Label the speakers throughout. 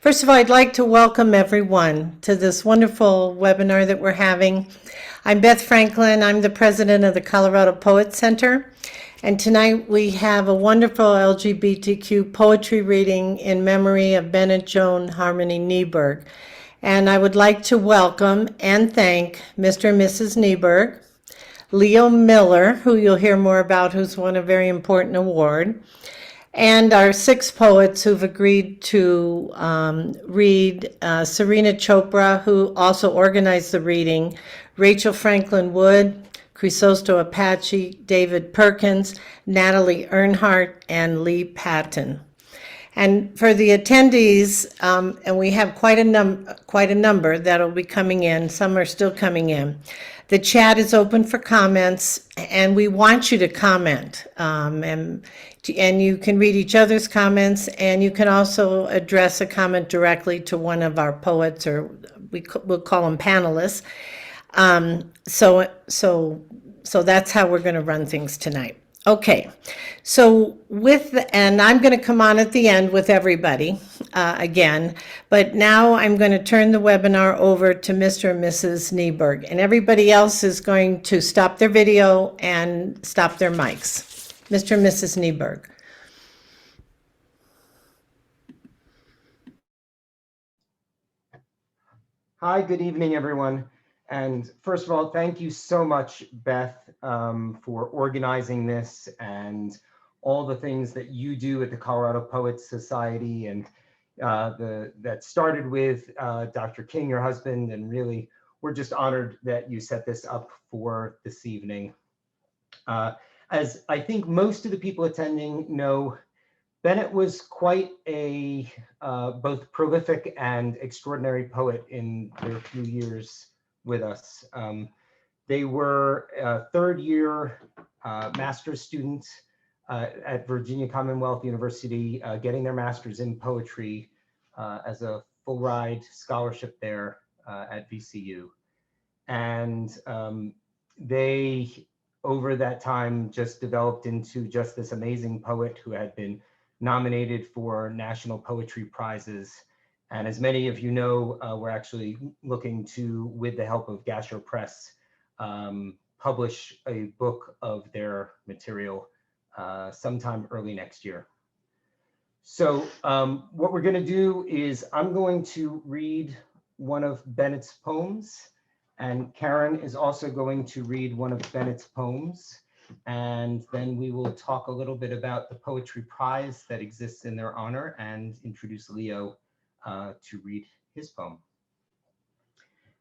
Speaker 1: First of all, I'd like to welcome everyone to this wonderful webinar that we're having. I'm Beth Franklin. I'm the president of the Colorado Poet Center. And tonight we have a wonderful LGBTQ poetry reading in memory of Bennett Joan Harmony Nieberg. And I would like to welcome and thank Mr. and Mrs. Nieberg, Leo Miller, who you'll hear more about, who's won a very important award, and our 6 poets who've agreed to read: Serena Chopra, who also organized the reading, Rachel Franklin Wood, Crisosto Apache, David Perkins, Natalie Earnhart, and Lee Patton. And for the attendees, and we have quite a number that'll be coming in. Some are still coming in. The chat is open for comments, and we want you to comment. And you can read each other's comments, and you can also address a comment directly to one of our poets, or we'll call them panelists. So that's how we're going to run things tonight. Okay, so and I'm going to come on at the end with everybody again, but now I'm going to turn the webinar over to Mr. and Mrs. Nieberg, and everybody else is going to stop their video and stop their mics. Mr. and Mrs. Nieberg.
Speaker 2: Hi, good evening, everyone. And first of all, thank you so much, Beth, for organizing this and all the things that you do at the Colorado Poets Society, and that started with Dr. King, your husband, and really we're just honored that you set this up for this evening. As I think most of the people attending know, Bennett was quite a both prolific and extraordinary poet in their few years with us. They were third-year master's students at Virginia Commonwealth University, getting their master's in poetry as a full-ride scholarship there at VCU. And they, over that time, just developed into just this amazing poet who had been nominated for national poetry prizes. And as many of you know, we're actually looking to, with the help of Gasher Press, publish a book of their material sometime early next year. So what we're going to do is I'm going to read one of Bennett's poems, and Karen is also going to read one of Bennett's poems. And then we will talk a little bit about the poetry prize that exists in their honor and introduce Leo to read his poem.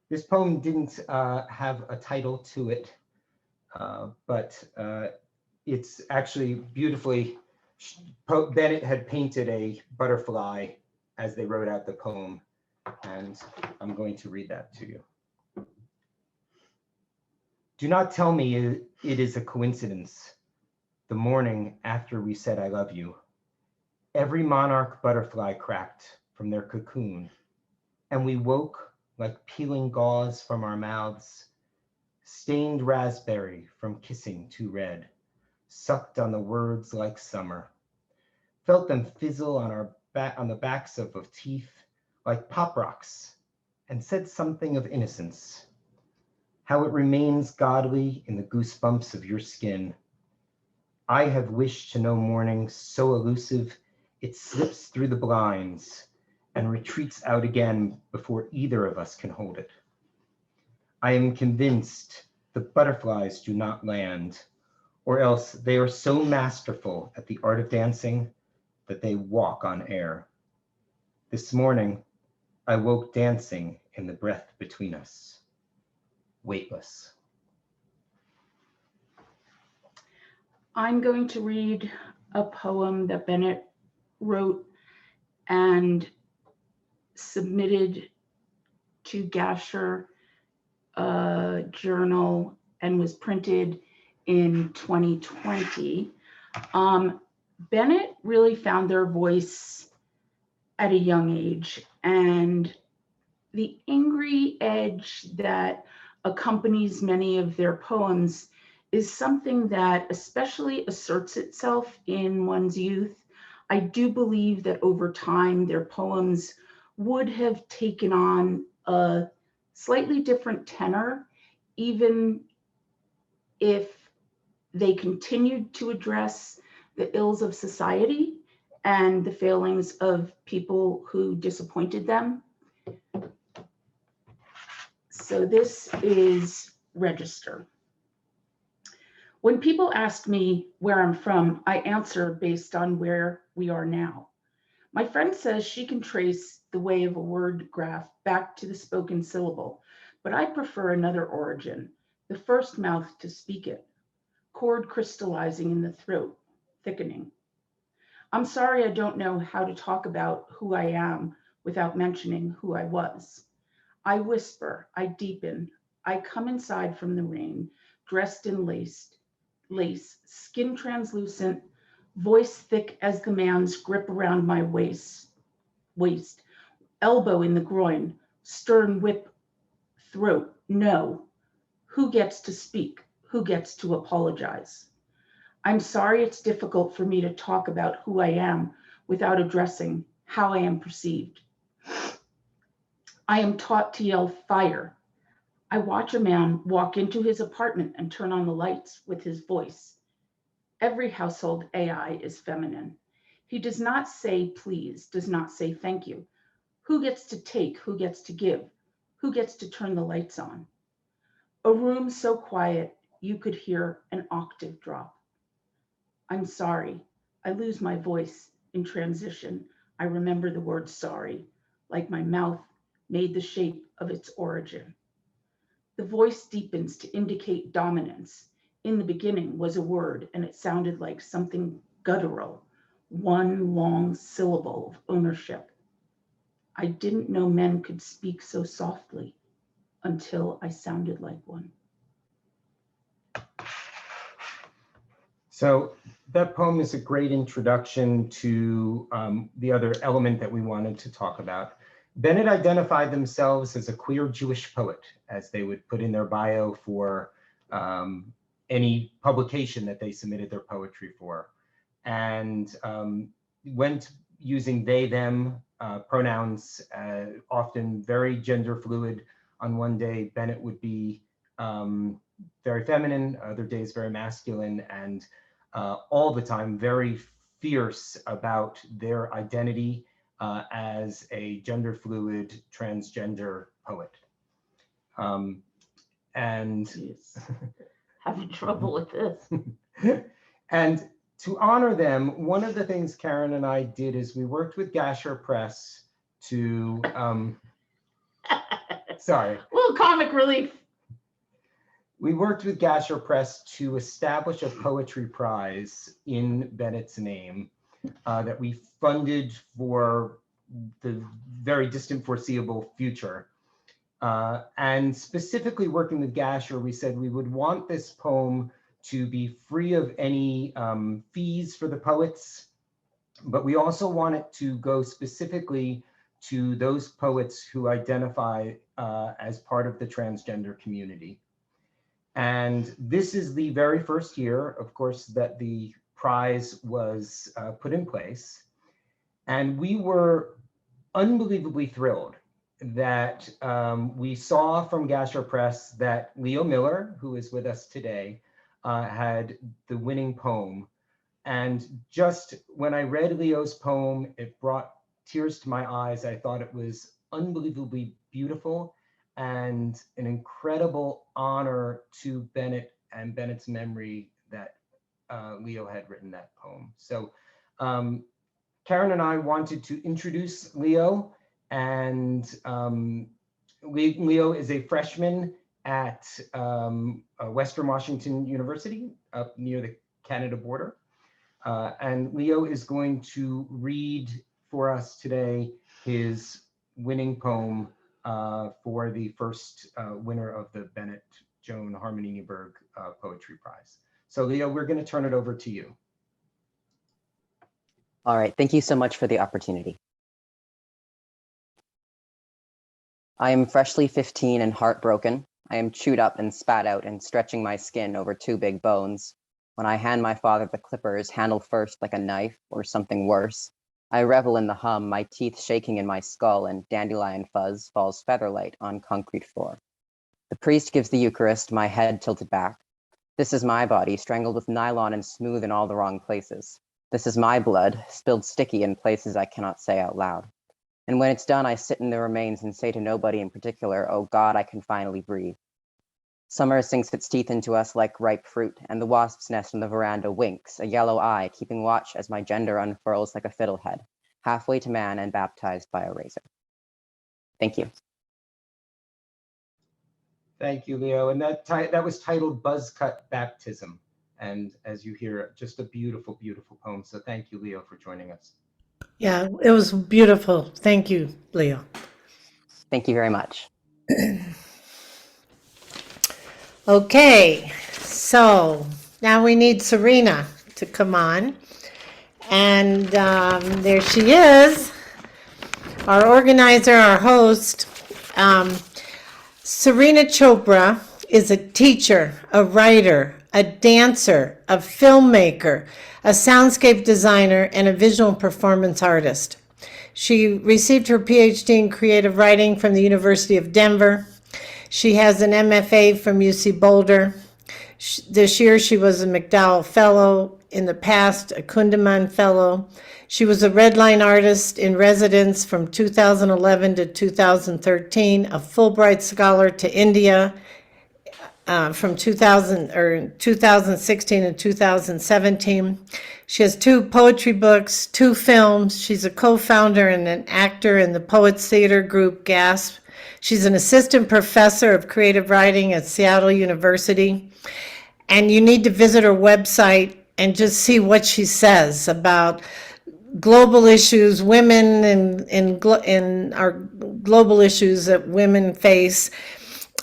Speaker 2: This poem didn't have a title to it, but it's actually beautifully, Bennett had painted a butterfly as they wrote out the poem, and I'm going to read that to you. Do not tell me it is a coincidence, the morning after we said I love you. Every monarch butterfly cracked from their cocoon, and we woke like peeling gauze from our mouths, stained raspberry from kissing too red, sucked on the words like summer, felt them fizzle on the backs of teeth like pop rocks, and said something of innocence. How it remains godly in the goosebumps of your skin. I have wished to know morning so elusive it slips through the blinds and retreats out again before either of us can hold it. I am convinced the butterflies do not land, or else they are so masterful at the art of dancing that they walk on air. This morning, I woke dancing in the breath between us. Weightless.
Speaker 3: I'm going to read a poem that Bennett wrote and submitted to Gasher Journal and was printed in 2020. Bennett really found their voice at a young age, and the angry edge that accompanies many of their poems is something that especially asserts itself in one's youth. I do believe that over time their poems would have taken on a slightly different tenor, even if they continued to address the ills of society and the failings of people who disappointed them. So this is Register. When people ask me where I'm from, I answer based on where we are now. My friend says she can trace the way of a word graph back to the spoken syllable, but I prefer another origin, the first mouth to speak it, cord crystallizing in the throat, thickening. I'm sorry I don't know how to talk about who I am without mentioning who I was. I whisper, I deepen, I come inside from the rain, dressed in lace, skin translucent, voice thick as the man's grip around my waist, elbow in the groin, stern whip, throat, no. Who gets to speak? Who gets to apologize? I'm sorry it's difficult for me to talk about who I am without addressing how I am perceived. I am taught to yell fire. I watch a man walk into his apartment and turn on the lights with his voice. Every household AI is feminine. He does not say please, does not say thank you. Who gets to take? Who gets to give? Who gets to turn the lights on? A room so quiet you could hear an octave drop. I'm sorry. I lose my voice in transition. I remember the word sorry, like my mouth made the shape of its origin. The voice deepens to indicate dominance. In the beginning was a word, and it sounded like something guttural, one long syllable of ownership. I didn't know men could speak so softly until I sounded like one.
Speaker 2: So that poem is a great introduction to the other element that we wanted to talk about. Bennett identified themselves as a queer Jewish poet, as they would put in their bio for any publication that they submitted their poetry for, and went using they, them pronouns, often very gender fluid. On one day, Bennett would be very feminine, other days very masculine, and all the time very fierce about their identity as a gender fluid transgender poet. And
Speaker 3: Jeez. Having trouble with this.
Speaker 2: and to honor them, one of the things Karen and I did is we worked with Gasher Press to, sorry.
Speaker 3: A little comic relief.
Speaker 2: We worked with Gasher Press to establish a poetry prize in Bennett's name that we funded for the very distant foreseeable future. And specifically working with Gasher, we said we would want this poem to be free of any fees for the poets, but we also want it to go specifically to those poets who identify as part of the transgender community. And this is the very first year, of course, that the prize was put in place. And we were unbelievably thrilled that we saw from Gasher Press that Leo Miller, who is with us today, had the winning poem. And just when I read Leo's poem, it brought tears to my eyes. I thought it was unbelievably beautiful and an incredible honor to Bennett and Bennett's memory that Leo had written that poem. So Karen and I wanted to introduce Leo, and Leo is a freshman at Western Washington University up near the Canada border. And Leo is going to read for us today his winning poem for the first winner of the Bennett Joan Harmony Nieberg Poetry Prize. So Leo, we're going to turn it over to you.
Speaker 4: All right, thank you so much for the opportunity. I am freshly 15 and heartbroken. I am chewed up and spat out and stretching my skin over two big bones. When I hand my father the clippers, handle first like a knife or something worse, I revel in the hum, my teeth shaking in my skull, and dandelion fuzz falls featherlight on concrete floor. The priest gives the Eucharist, my head tilted back. This is my body, strangled with nylon and smooth in all the wrong places. This is my blood, spilled sticky in places I cannot say out loud. And when it's done, I sit in the remains and say to nobody in particular, oh God, I can finally breathe. Summer sinks its teeth into us like ripe fruit, and the wasp's nest on the veranda winks, a yellow eye, keeping watch as my gender unfurls like a fiddlehead, halfway to man and baptized by a razor. Thank you.
Speaker 2: Thank you, Leo. And that was titled Buzzcut Baptism. And as you hear, just a beautiful, beautiful poem. So thank you, Leo, for joining us.
Speaker 1: Yeah, it was beautiful. Thank you, Leo.
Speaker 4: Thank you very much.
Speaker 1: Okay, so now we need Serena to come on. And there she is, our organizer, our host. Serena Chopra is a teacher, a writer, a dancer, a filmmaker, a soundscape designer, and a visual performance artist. She received her PhD in creative writing from the University of Denver. She has an MFA from UC Boulder. This year she was a MacDowell Fellow, in the past a Kundiman Fellow. She was a Red Line artist in residence from 2011 to 2013, a Fulbright Scholar to India from 2016 and 2017. She has 2 poetry books, 2 films. She's a co-founder and an actor in the Poets Theater group GASP. She's an assistant professor of creative writing at Seattle University. And you need to visit her website and just see what she says about global issues, women in our global issues that women face.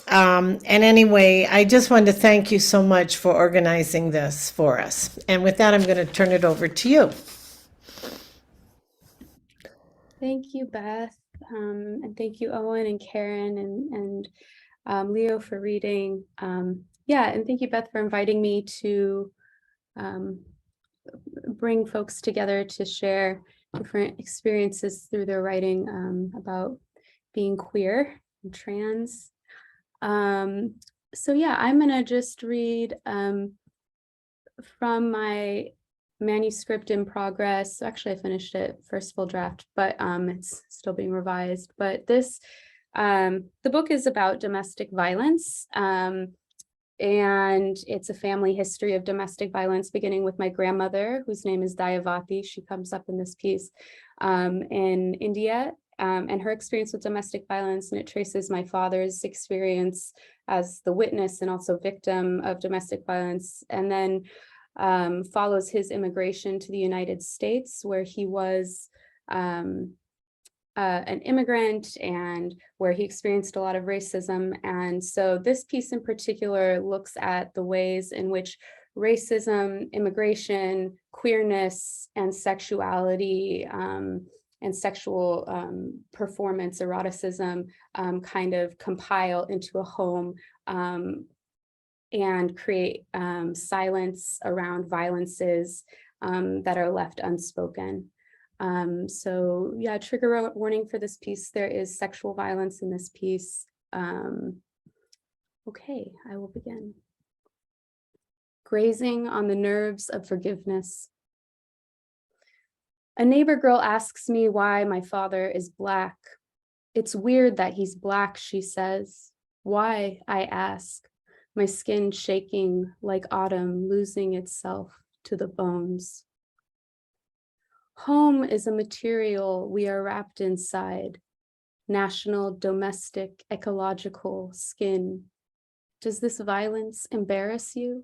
Speaker 1: And anyway, I just wanted to thank you so much for organizing this for us. And with that, I'm going to turn it over to you.
Speaker 5: Thank you, Beth. And thank you, Owen and Karen and Leo for reading. Yeah, and thank you, Beth, for inviting me to bring folks together to share different experiences through their writing about being queer and trans. So yeah, I'm gonna just read from my manuscript in progress. Actually, I finished it, first full draft, but it's still being revised. But this, the book is about domestic violence. And it's a family history of domestic violence, beginning with my grandmother, whose name is Dayavati. She comes up in this piece in India, and her experience with domestic violence. And it traces my father's experience as the witness and also victim of domestic violence, and then follows his immigration to the United States, where he was an immigrant and where he experienced a lot of racism. And so this piece in particular looks at the ways in which racism, immigration, queerness, and sexuality and sexual performance, eroticism, kind of compile into a home and create silence around violences that are left unspoken. So yeah, trigger warning for this piece. There is sexual violence in this piece. Okay, I will begin. Grazing on the nerves of forgiveness. A neighbor girl asks me why my father is Black. It's weird that he's Black, she says. Why, I ask, my skin shaking like autumn losing itself to the bones. Home is a material we are wrapped inside, national, domestic, ecological skin. Does this violence embarrass you?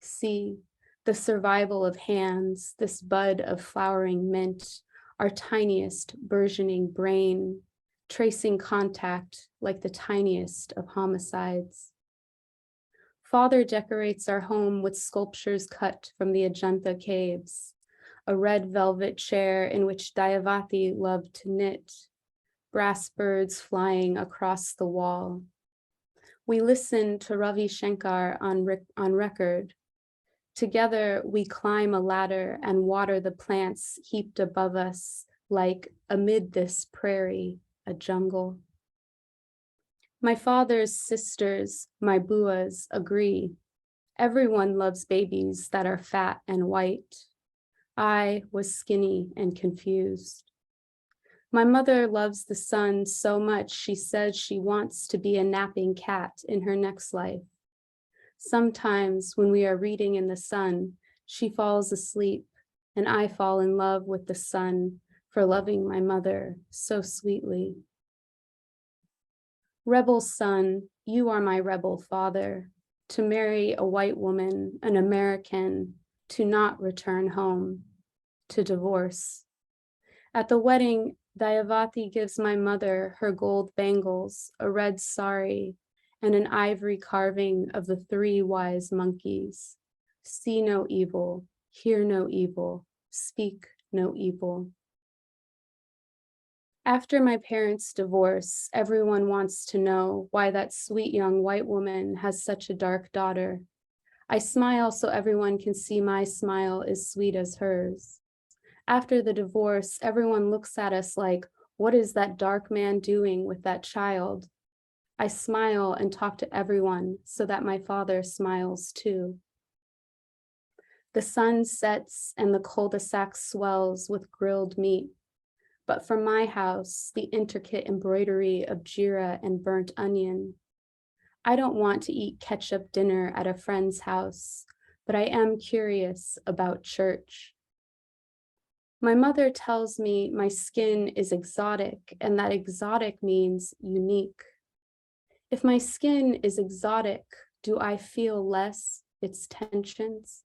Speaker 5: See, the survival of hands, this bud of flowering mint, our tiniest burgeoning brain, tracing contact like the tiniest of homicides. Father decorates our home with sculptures cut from the Ajanta caves, a red velvet chair in which Dayavati loved to knit, brass birds flying across the wall. We listen to Ravi Shankar on record, Together we climb a ladder and water the plants heaped above us, like amid this prairie, a jungle. My father's sisters, my buas, agree. Everyone loves babies that are fat and white. I was skinny and confused. My mother loves the sun so much she says she wants to be a napping cat in her next life. Sometimes when we are reading in the sun, she falls asleep and I fall in love with the sun for loving my mother so sweetly. Rebel son, you are my rebel father, to marry a white woman, an American, to not return home, to divorce. At the wedding, Dayavati gives my mother her gold bangles, a red sari, and an ivory carving of the 3 wise monkeys. See no evil, hear no evil, speak no evil. After my parents' divorce, everyone wants to know why that sweet young white woman has such a dark daughter. I smile so everyone can see my smile is sweet as hers. After the divorce, everyone looks at us like, what is that dark man doing with that child? I smile and talk to everyone so that my father smiles too. The sun sets and the cul-de-sac swells with grilled meat. But from my house, the intricate embroidery of jeera and burnt onion. I don't want to eat ketchup dinner at a friend's house, but I am curious about church. My mother tells me my skin is exotic and that exotic means unique. If my skin is exotic, do I feel less its tensions?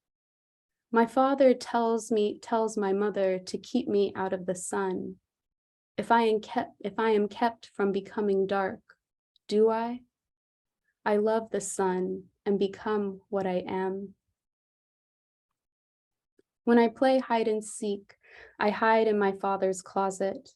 Speaker 5: My father tells my mother to keep me out of the sun. If I am kept from becoming dark, do I? I love the sun and become what I am. When I play hide and seek, I hide in my father's closet.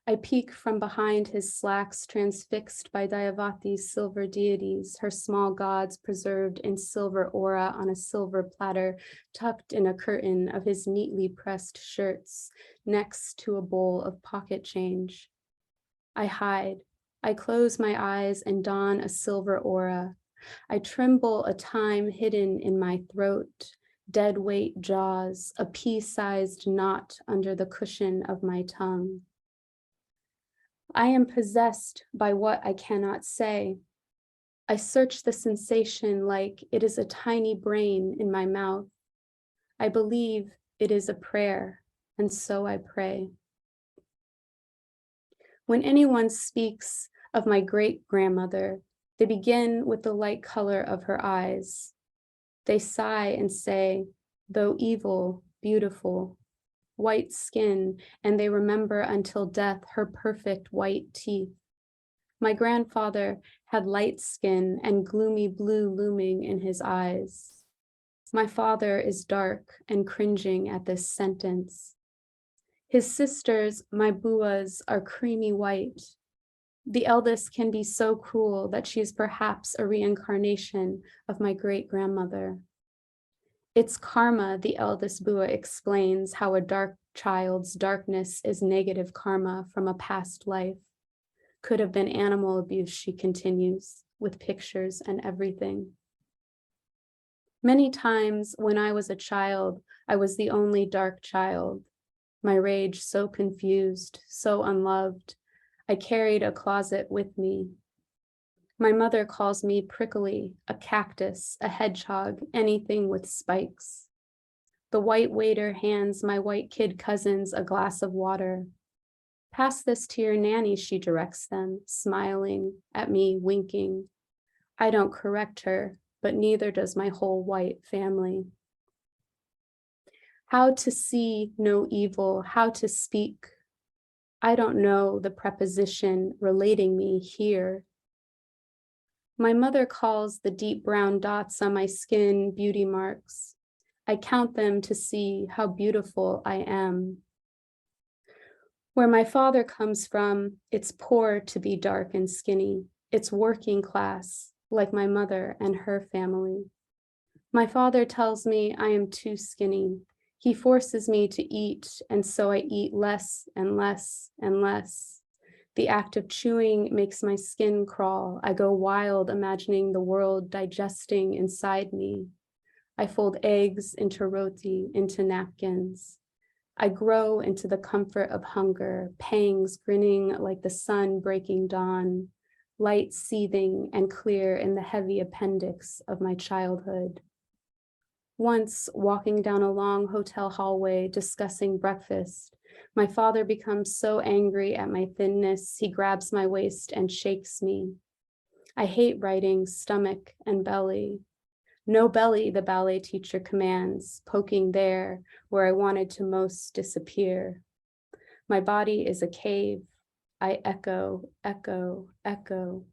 Speaker 5: I peek from behind his slacks transfixed by Dayavati's silver deities, her small gods preserved in silver aura on a silver platter, tucked in a curtain of his neatly pressed shirts, next to a bowl of pocket change. I hide. I close my eyes and don a silver aura. I tremble a time hidden in my throat, dead weight jaws, a pea-sized knot under the cushion of my tongue. I am possessed by what I cannot say. I search the sensation like it is a tiny brain in my mouth. I believe it is a prayer, and so I pray. When anyone speaks of my great-grandmother, they begin with the light color of her eyes. They sigh and say, though evil, beautiful, white skin, and they remember until death her perfect white teeth. My grandfather had light skin and gloomy blue looming in his eyes. My father is dark and cringing at this sentence. His sisters, my buas, are creamy white. The eldest can be so cruel that she is perhaps a reincarnation of my great-grandmother. It's karma, the eldest bua explains how a dark child's darkness is negative karma from a past life. Could have been animal abuse, she continues, with pictures and everything. Many times when I was a child, I was the only dark child. My rage so confused, so unloved. I carried a closet with me. My mother calls me prickly, a cactus, a hedgehog, anything with spikes. The white waiter hands my white kid cousins a glass of water. Pass this to your nanny, she directs them, smiling at me, winking. I don't correct her, but neither does my whole white family. How to see no evil, how to speak. I don't know the preposition relating me here. My mother calls the deep brown dots on my skin beauty marks. I count them to see how beautiful I am. Where my father comes from, it's poor to be dark and skinny. It's working class, like my mother and her family. My father tells me I am too skinny. He forces me to eat, and so I eat less and less and less. The act of chewing makes my skin crawl. I go wild, imagining the world digesting inside me. I fold eggs into roti, into napkins. I grow into the comfort of hunger, pangs grinning like the sun breaking dawn, light seething and clear in the heavy appendix of my childhood. Once, walking down a long hotel hallway discussing breakfast, my father becomes so angry at my thinness, he grabs my waist and shakes me. I hate writing stomach and belly. No belly, the ballet teacher commands, poking there where I wanted to most disappear. My body is a cave. I echo, echo, echo.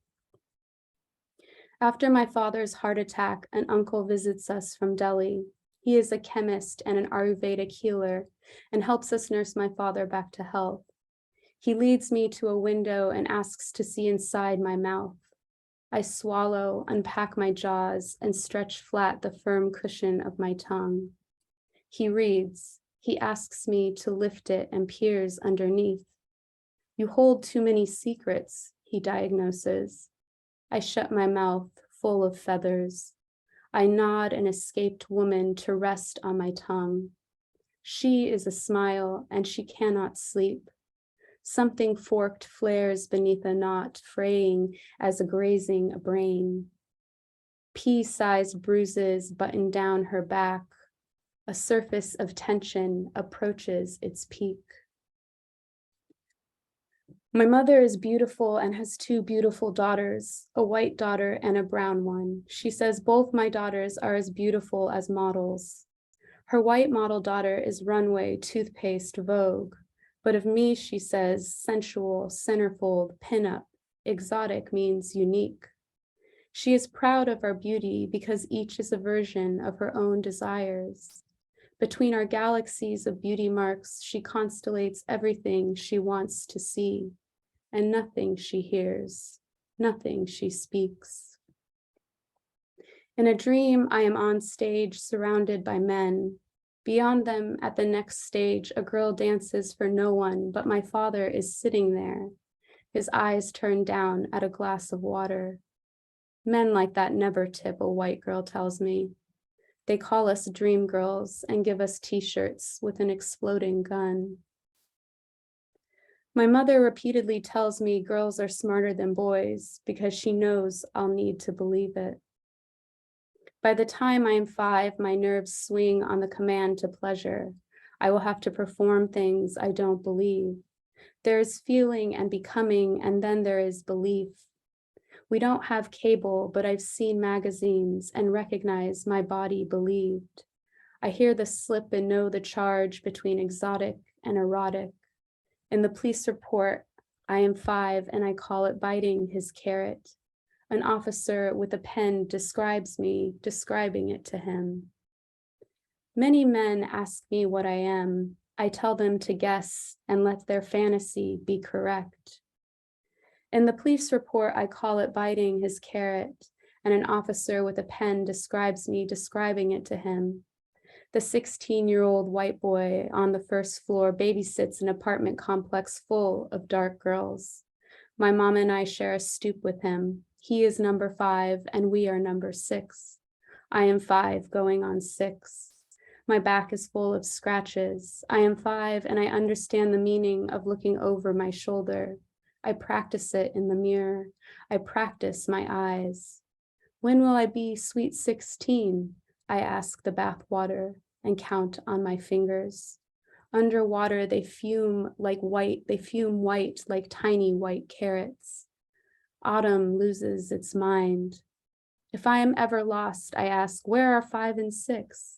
Speaker 5: After my father's heart attack, an uncle visits us from Delhi. He is a chemist and an Ayurvedic healer and helps us nurse my father back to health. He leads me to a window and asks to see inside my mouth. I swallow, unpack my jaws, and stretch flat the firm cushion of my tongue. He reads. He asks me to lift it and peers underneath. You hold too many secrets, he diagnoses. I shut my mouth, full of feathers. I nod an escaped woman to rest on my tongue. She is a smile, and she cannot sleep. Something forked flares beneath a knot, fraying as a grazing a brain. Pea-sized bruises button down her back. A surface of tension approaches its peak. My mother is beautiful and has two beautiful daughters, a white daughter and a brown one. She says both my daughters are as beautiful as models. Her white model daughter is runway, toothpaste, Vogue. But of me, she says, sensual, centerfold, pinup, exotic means unique. She is proud of our beauty because each is a version of her own desires. Between our galaxies of beauty marks, she constellates everything she wants to see, and nothing she hears, nothing she speaks. In a dream, I am on stage surrounded by men. Beyond them, at the next stage, a girl dances for no one, but my father is sitting there, his eyes turned down at a glass of water. Men like that never tip, a white girl tells me. They call us dream girls and give us t-shirts with an exploding gun. My mother repeatedly tells me girls are smarter than boys because she knows I'll need to believe it. By the time I am 5, my nerves swing on the command to pleasure. I will have to perform things I don't believe. There is feeling and becoming, and then there is belief. We don't have cable, but I've seen magazines and recognize my body believed. I hear the slip and know the charge between exotic and erotic. In the police report, I am 5 and I call it biting his carrot. An officer with a pen describes me, describing it to him. Many men ask me what I am. I tell them to guess and let their fantasy be correct. In the police report, I call it biting his carrot, and an officer with a pen describes me, describing it to him. The 16-year-old white boy on the first floor babysits an apartment complex full of dark girls. My mom and I share a stoop with him. He is number 5 and we are number 6. I am 5 going on 6. My back is full of scratches. I am 5 and I understand the meaning of looking over my shoulder. I practice it in the mirror. I practice my eyes. When will I be sweet 16? I ask the bathwater and count on my fingers. Underwater, they fume white like tiny white carrots. Autumn loses its mind. If I am ever lost, I ask, where are 5 and 6?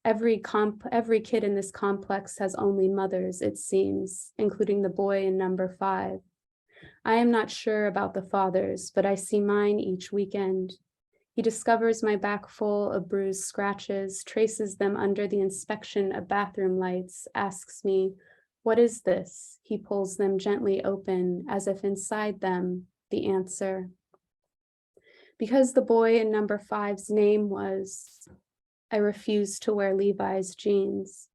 Speaker 5: Every kid in this complex has only mothers, it seems, including the boy in number 5. I am not sure about the fathers, but I see mine each weekend. He discovers my back full of bruised scratches, traces them under the inspection of bathroom lights, asks me, what is this? He pulls them gently open, as if inside them, the answer. Because the boy in number 5's name was, I refuse to wear Levi's jeans.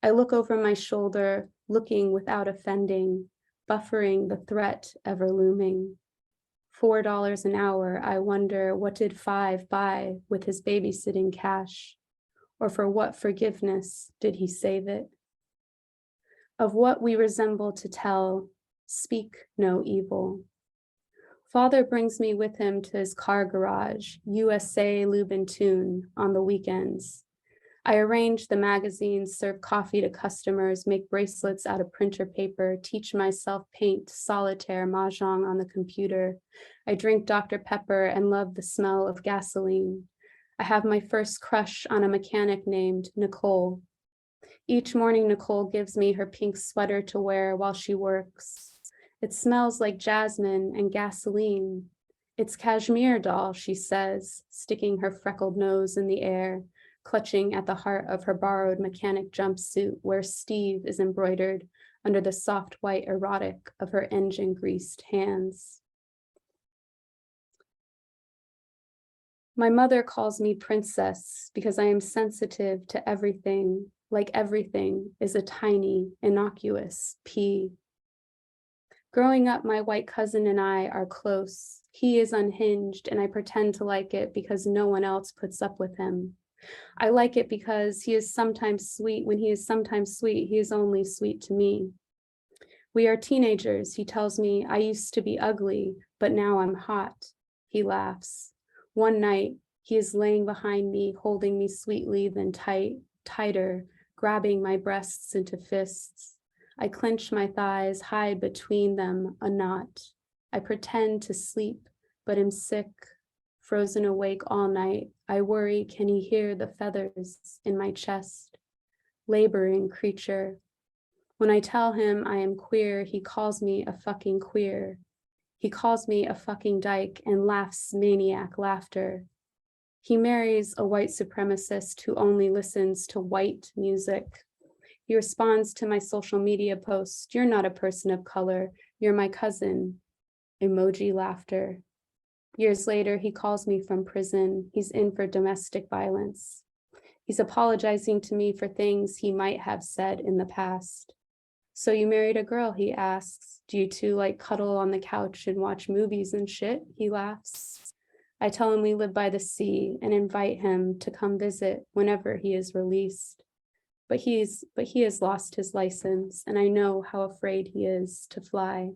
Speaker 5: I look over my shoulder, looking without offending, buffering the threat ever looming. $4 an hour, I wonder what did 5 buy with his babysitting cash? Or for what forgiveness did he save it? Of what we resemble to tell, speak no evil. Father brings me with him to his car garage, USA Lube and Tune, on the weekends. I arrange the magazines, serve coffee to customers, make bracelets out of printer paper, teach myself paint, solitaire, mahjong on the computer. I drink Dr. Pepper and love the smell of gasoline. I have my first crush on a mechanic named Nicole. Each morning, Nicole gives me her pink sweater to wear while she works. It smells like jasmine and gasoline. It's cashmere doll, she says, sticking her freckled nose in the air, clutching at the heart of her borrowed mechanic jumpsuit where Steve is embroidered under the soft white erotic of her engine-greased hands. My mother calls me princess because I am sensitive to everything, like everything is a tiny, innocuous pea. Growing up, my white cousin and I are close. He is unhinged, and I pretend to like it because no one else puts up with him. I like it because he is sometimes sweet. When he is sometimes sweet, he is only sweet to me. We are teenagers. He tells me, I used to be ugly, but now I'm hot. He laughs. One night, he is laying behind me, holding me sweetly, then tighter, grabbing my breasts into fists. I clench my thighs, hide between them a knot. I pretend to sleep, but am sick, frozen awake all night. I worry, can he hear the feathers in my chest? Laboring creature. When I tell him I am queer, he calls me a fucking queer. He calls me a fucking dyke and laughs maniac laughter. He marries a white supremacist who only listens to white music. He responds to my social media posts, you're not a person of color, you're my cousin. Emoji laughter. Years later, he calls me from prison. He's in for domestic violence. He's apologizing to me for things he might have said in the past. So you married a girl, he asks. Do you two like cuddle on the couch and watch movies and shit? He laughs. I tell him we live by the sea and invite him to come visit whenever he is released. But he has lost his license, and I know how afraid he is to fly.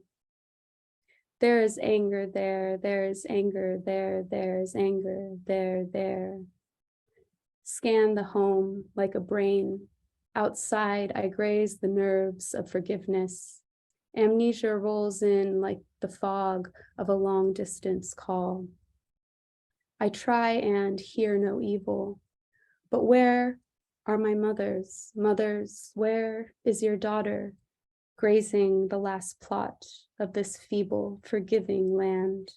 Speaker 5: There is anger there, there is anger there, there is anger there. Scan the home like a brain. Outside, I graze the nerves of forgiveness. Amnesia rolls in like the fog of a long-distance call. I try and hear no evil, but where are my mothers? Mothers, where is your daughter? Grazing the last plot of this feeble, forgiving land.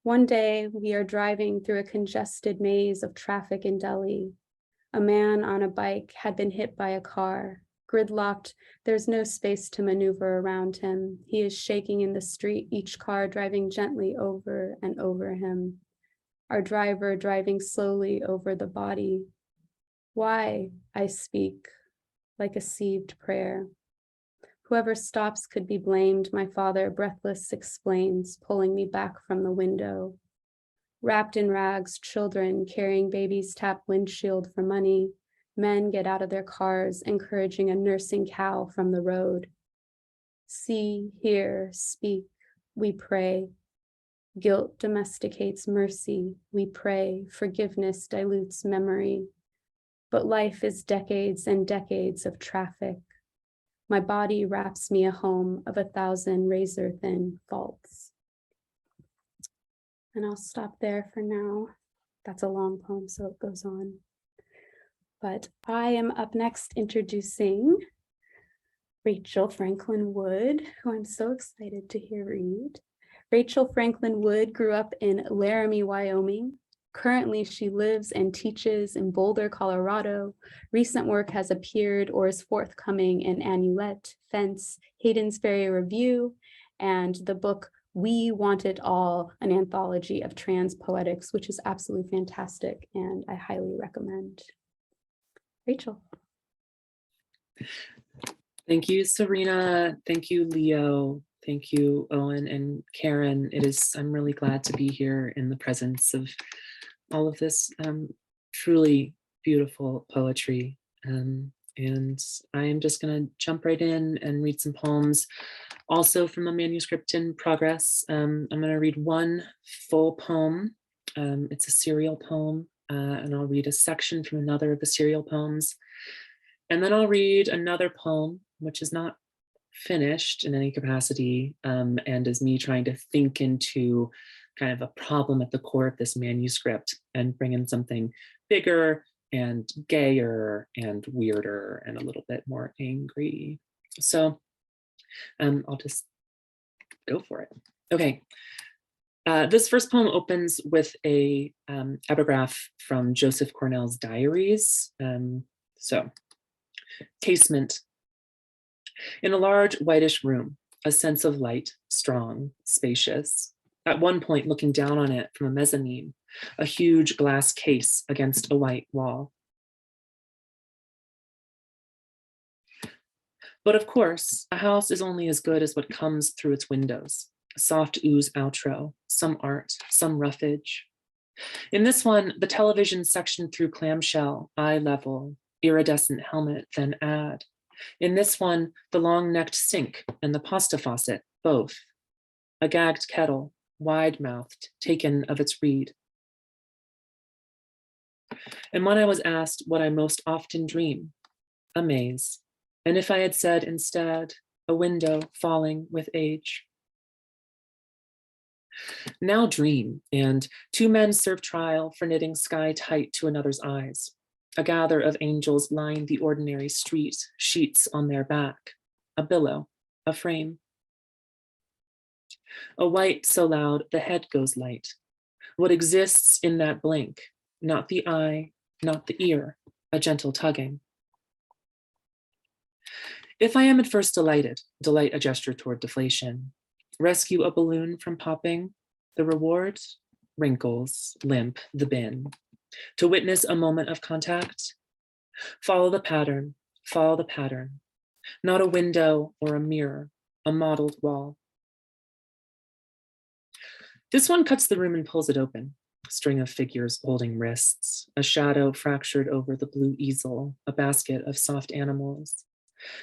Speaker 5: One day, we are driving through a congested maze of traffic in Delhi. A man on a bike had been hit by a car. Gridlocked, there's no space to maneuver around him. He is shaking in the street, each car driving gently over and over him. Our driver driving slowly over the body. Why, I speak, like a sieved prayer. Whoever stops could be blamed, my father, breathless, explains, pulling me back from the window. Wrapped in rags, children carrying babies tap windshield for money. Men get out of their cars, encouraging a nursing cow from the road. See, hear, speak, we pray. Guilt domesticates mercy, we pray. Forgiveness dilutes memory. But life is decades and decades of traffic. My body wraps me a home of 1,000 razor-thin faults. And I'll stop there for now. That's a long poem, so it goes on. But I am up next introducing Rachel Franklin Wood, who I'm so excited to hear read. Rachel Franklin Wood grew up in Laramie, Wyoming. Currently, she lives and teaches in Boulder, Colorado. Recent work has appeared or is forthcoming in Annulette, Fence, Hayden's Ferry Review, and the book We wanted all an anthology of trans poetics, which is absolutely fantastic, and I highly recommend. Rachel.
Speaker 6: Thank you, Serena. Thank you, Leo. Thank you, Owen and Karen. I'm really glad to be here in the presence of all of this truly beautiful poetry. And I am just going to jump right in and read some poems, also from a manuscript in progress. I'm going to read one full poem. It's a serial poem, and I'll read a section from another of the serial poems. And then I'll read another poem, which is not finished in any capacity, and is me trying to think into kind of a problem at the core of this manuscript and bring in something bigger and gayer and weirder and a little bit more angry. So I'll just go for it. Okay. This first poem opens with a epigraph from Joseph Cornell's diaries. Casement. In a large whitish room, a sense of light, strong, spacious. At one point, looking down on it from a mezzanine, a huge glass case against a white wall. But of course, a house is only as good as what comes through its windows. A soft ooze outro, some art, some roughage. In this one, the television sectioned through clamshell, eye level, iridescent helmet, then ad. In this one, the long-necked sink and the pasta faucet, both. A gagged kettle, wide-mouthed, taken of its reed. And when I was asked what I most often dream, a maze. And if I had said instead, a window falling with age. Now dream, and two men serve trial for knitting sky tight to another's eyes. A gather of angels line the ordinary street, sheets on their back, a billow, a frame. A white so loud the head goes light. What exists in that blink, not the eye, not the ear, a gentle tugging. If I am at first delighted, delight a gesture toward deflation. Rescue a balloon from popping, the reward, wrinkles, limp, the bin. To witness a moment of contact, follow the pattern, not a window or a mirror, a modeled wall. This one cuts the room and pulls it open, a string of figures holding wrists, a shadow fractured over the blue easel, a basket of soft animals.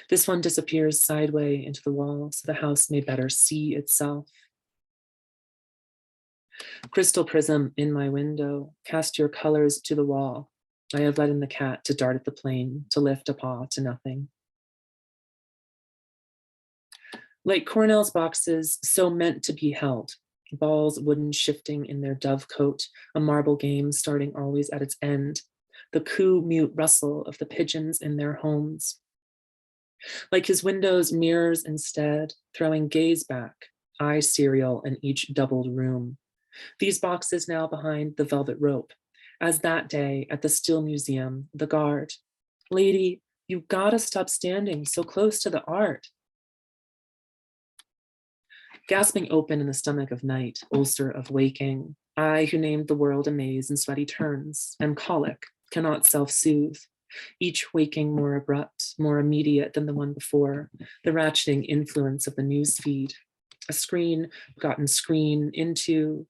Speaker 6: This one disappears sideways into the wall so the house may better see itself. Crystal prism in my window, cast your colors to the wall. I have let in the cat to dart at the plane, to lift a paw to nothing. Like Cornell's boxes, so meant to be held. Balls wooden shifting in their dovecote, a marble game starting always at its end. The coo-mute rustle of the pigeons in their homes. Like his windows, mirrors instead, throwing gaze back, eye cereal in each doubled room. These boxes now behind the velvet rope, as that day at the Still Museum, the guard. Lady, you gotta stop standing so close to the art. Gasping open in the stomach of night, ulcer of waking, I who named the world a maze in sweaty turns, am colic, cannot self-soothe. Each waking more abrupt, more immediate than the one before, the ratcheting influence of the news feed. A screen gotten screen into.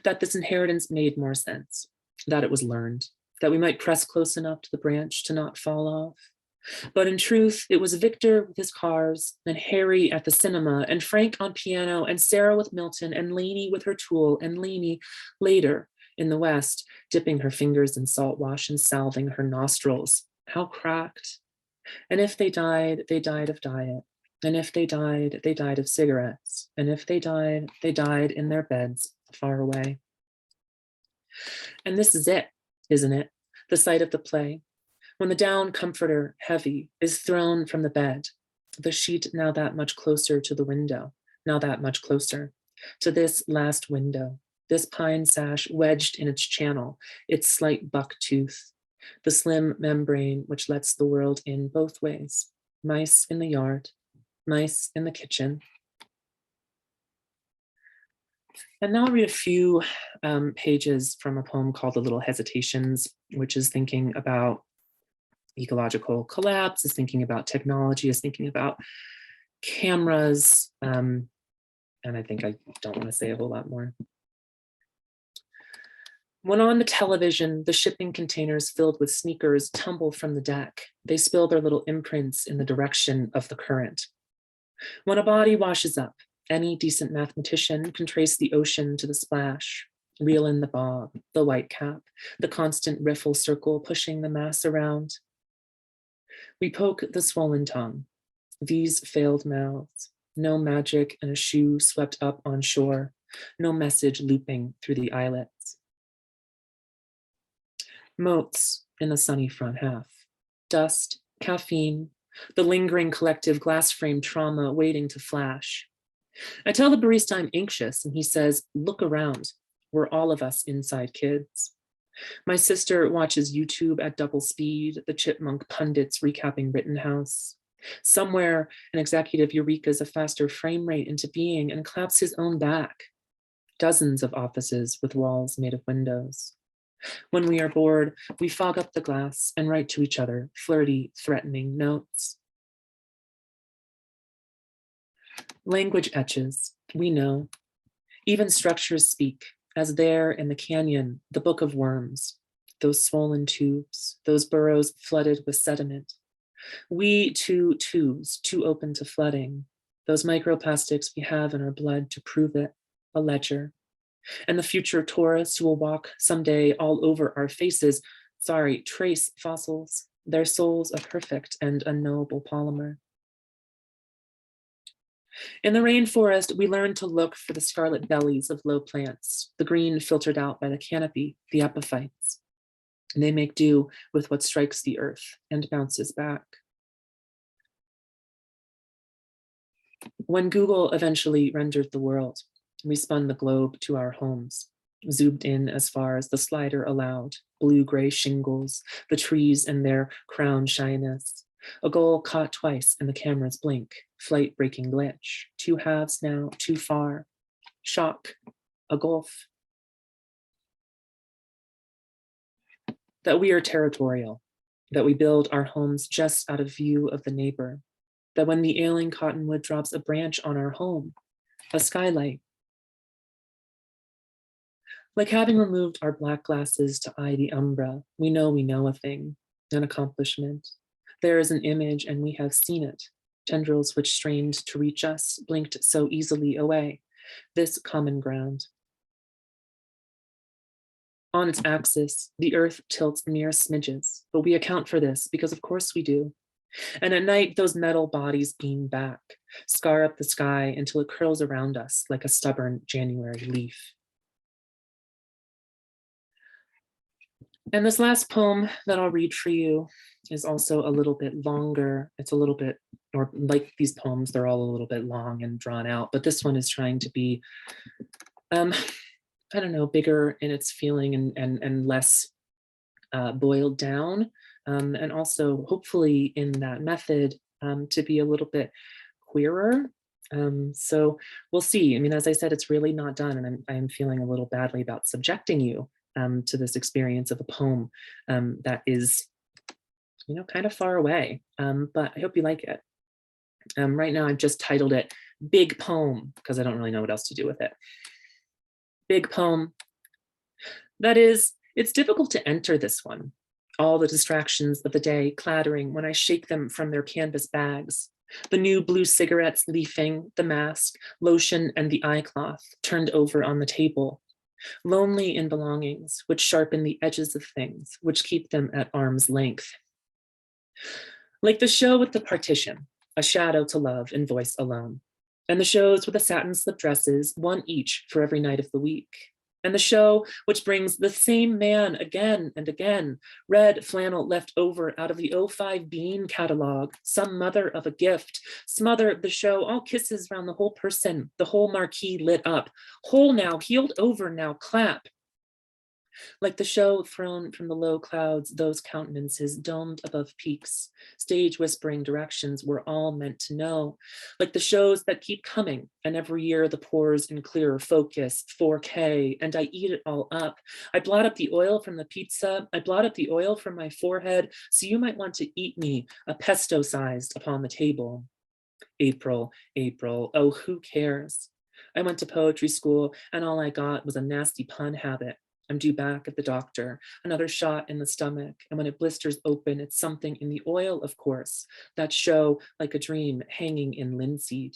Speaker 6: That this inheritance made more sense, that it was learned, that we might press close enough to the branch to not fall off. But in truth, it was Victor with his cars, and Harry at the cinema, and Frank on piano, and Sarah with Milton, and Lainey with her tool, and Lainey later in the West, dipping her fingers in salt wash and salving her nostrils. How cracked. And if they died of diet. And if they died of cigarettes. And if they died in their beds far away. And this is it, isn't it? The sight of the play. When the down comforter, heavy, is thrown from the bed, the sheet now that much closer to the window, now that much closer to this last window, this pine sash wedged in its channel, its slight buck tooth, the slim membrane which lets the world in both ways, mice in the yard, mice in the kitchen. And now I'll read a few pages from a poem called The Little Hesitations, which is thinking about ecological collapse, is thinking about technology, is thinking about cameras. And I think I don't want to say a whole lot more. When on the television, the shipping containers filled with sneakers tumble from the deck, they spill their little imprints in the direction of the current. When a body washes up, any decent mathematician can trace the ocean to the splash, reel in the bob, the white cap, the constant riffle circle pushing the mass around. We poke the swollen tongue, these failed mouths, no magic and a shoe swept up on shore, no message looping through the eyelets. Motes in the sunny front half, dust, caffeine, the lingering collective glass frame trauma waiting to flash. I tell the barista I'm anxious and he says, look around, we're all of us inside kids. My sister watches YouTube at double speed, the chipmunk pundits recapping Rittenhouse. Somewhere, an executive eurekas a faster frame rate into being and claps his own back. Dozens of offices with walls made of windows. When we are bored, we fog up the glass and write to each other flirty, threatening notes. Language etches, we know. Even structures speak, as there in the canyon, the book of worms, those swollen tubes, those burrows flooded with sediment. We too tubes, too open to flooding, those microplastics we have in our blood to prove it, a ledger. And the future tourists who will walk someday all over our faces, trace fossils, their souls a perfect and unknowable polymer. In the rainforest, we learn to look for the scarlet bellies of low plants, the green filtered out by the canopy, the epiphytes. And they make do with what strikes the earth and bounces back. When Google eventually rendered the world, we spun the globe to our homes, zoomed in as far as the slider allowed, blue-gray shingles, the trees and their crown shyness. A goal caught twice in the camera's blink, flight-breaking glitch. Two halves now, too far. Shock, a gulf. That we are territorial, that we build our homes just out of view of the neighbor, that when the ailing cottonwood drops a branch on our home, a skylight. Like having removed our black glasses to eye the umbra, we know a thing, an accomplishment. There is an image and we have seen it. Tendrils which strained to reach us, blinked so easily away. This common ground. On its axis, the earth tilts mere smidges, but we account for this because of course we do. And at night, those metal bodies beam back, scar up the sky until it curls around us like a stubborn January leaf. And this last poem that I'll read for you is also a little bit longer. It's a little bit, or like these poems, they're all a little bit long and drawn out, but this one is trying to be, I don't know, bigger in its feeling and less boiled down. And also hopefully in that method to be a little bit queerer. So we'll see. I mean, as I said, it's really not done, and I'm feeling a little badly about subjecting you to this experience of a poem that is, you know, kind of far away, but I hope you like it. Right now, I've just titled it Big Poem because I don't really know what else to do with it. Big poem. That is, it's difficult to enter this one. All the distractions of the day clattering when I shake them from their canvas bags. The new blue cigarettes leafing, the mask, lotion, and the eye cloth turned over on the table. Lonely in belongings, which sharpen the edges of things, which keep them at arm's length. Like the show with the partition, a shadow to love and voice alone. And the shows with the satin slip dresses, one each for every night of the week. And the show which brings the same man again and again, red flannel left over out of the '05 Bean catalog, some mother of a gift, smother the show, all kisses round the whole person, the whole marquee lit up, whole now, healed over now, clap. Like the show thrown from the low clouds, those countenances domed above peaks, stage whispering directions we're all meant to know. Like the shows that keep coming, and every year the pores in clearer focus, 4K, and I eat it all up. I blot up the oil from the pizza, I blot up the oil from my forehead, so you might want to eat me, a pesto sized upon the table. April, April, oh, who cares? I went to poetry school, and all I got was a nasty pun habit. I'm due back at the doctor, another shot in the stomach, and when it blisters open, it's something in the oil, of course, that show like a dream hanging in linseed.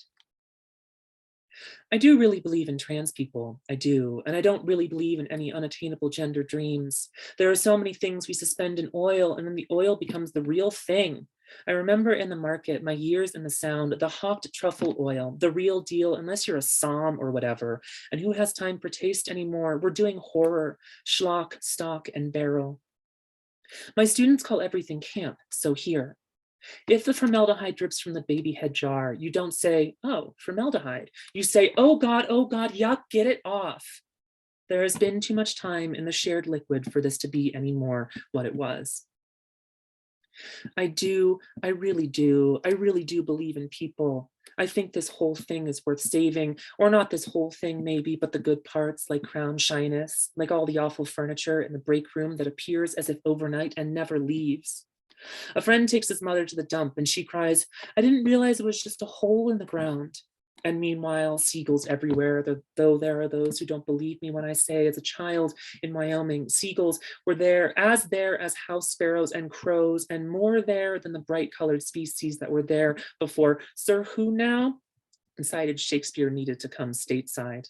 Speaker 6: I do really believe in trans people, I do, and I don't really believe in any unattainable gender dreams. There are so many things we suspend in oil, and then the oil becomes the real thing. I remember in the market, my years in the sound, the hawked truffle oil, the real deal, unless you're a som or whatever. And who has time for taste anymore? We're doing horror, schlock, stock, and barrel. My students call everything camp, so here. If the formaldehyde drips from the baby head jar, you don't say, oh, formaldehyde. You say, oh God, yuck, get it off. There has been too much time in the shared liquid for this to be any more what it was. I really do believe in people. I think this whole thing is worth saving, or not this whole thing maybe, but the good parts like crown shyness, like all the awful furniture in the break room that appears as if overnight and never leaves. A friend takes his mother to the dump and she cries, I didn't realize it was just a hole in the ground. And meanwhile, seagulls everywhere, though there are those who don't believe me when I say as a child in Wyoming, seagulls were there as house sparrows and crows, and more there than the bright colored species that were there before Sir Who now decided Shakespeare needed to come stateside.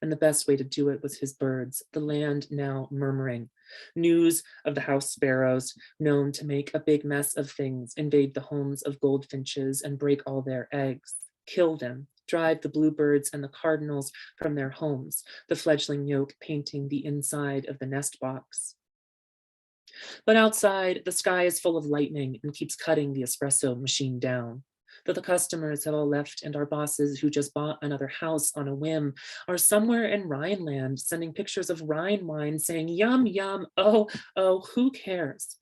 Speaker 6: And the best way to do it was his birds, the land now murmuring. News of the house sparrows, known to make a big mess of things, invade the homes of goldfinches and break all their eggs, kill them, drive the bluebirds and the cardinals from their homes, the fledgling yolk painting the inside of the nest box. But outside, the sky is full of lightning and keeps cutting the espresso machine down. That the customers have all left and our bosses who just bought another house on a whim are somewhere in Rhineland sending pictures of Rhine wine saying, yum, yum, oh, who cares?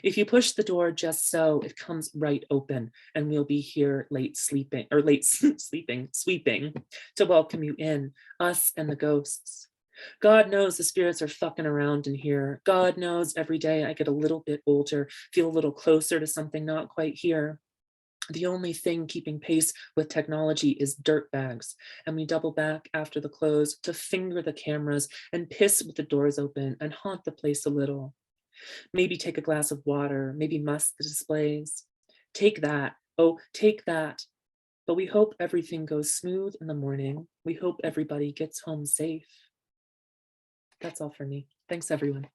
Speaker 6: If you push the door just so, it comes right open and we'll be here sweeping to welcome you in, us and the ghosts. God knows the spirits are fucking around in here. God knows every day I get a little bit older, feel a little closer to something not quite here. The only thing keeping pace with technology is dirt bags, and we double back after the close to finger the cameras and piss with the doors open and haunt the place a little. Maybe take a glass of water, maybe muss the displays. Take that, oh, take that. But we hope everything goes smooth in the morning. We hope everybody gets home safe. That's all for me. Thanks, everyone.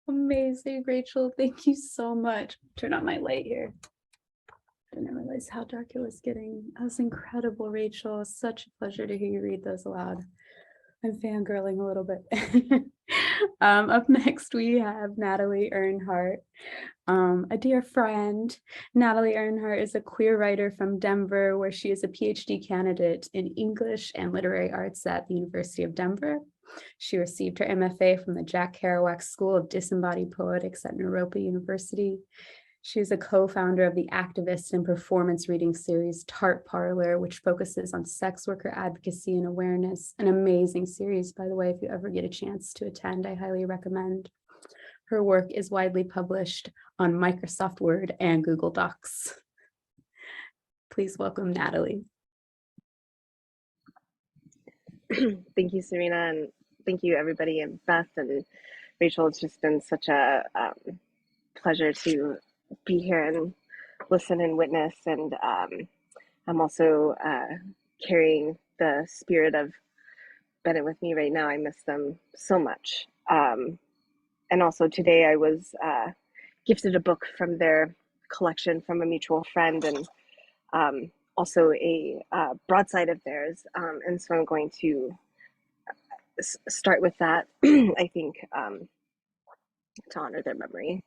Speaker 5: Amazing, Rachel. Thank you so much. Turn on my light here. I didn't realize how dark it was getting. That was incredible, Rachel. It's such a pleasure to hear you read those aloud. I'm fangirling a little bit. Up next, we have Natalie Earnhart, a dear friend. Natalie Earnhart is a queer writer from Denver, where she is a PhD candidate in English and Literary Arts at the University of Denver. She received her MFA from the Jack Kerouac School of Disembodied Poetics at Naropa University. She is a co-founder of the activist and performance reading series Tart Parlor, which focuses on sex worker advocacy and awareness. An amazing series, by the way. If you ever get a chance to attend, I highly recommend. Her work is widely published on Microsoft Word and Google Docs. Please welcome Natalie.
Speaker 7: Thank you, Serena, and thank you, everybody, and Beth and Rachel. It's just been such a pleasure to be here and listen and witness. And I'm also carrying the spirit of Bennett with me right now. I miss them so much. And also today I was gifted a book from their collection from a mutual friend, and also a broadside of theirs. And so I'm going to start with that, I think, to honor their memory.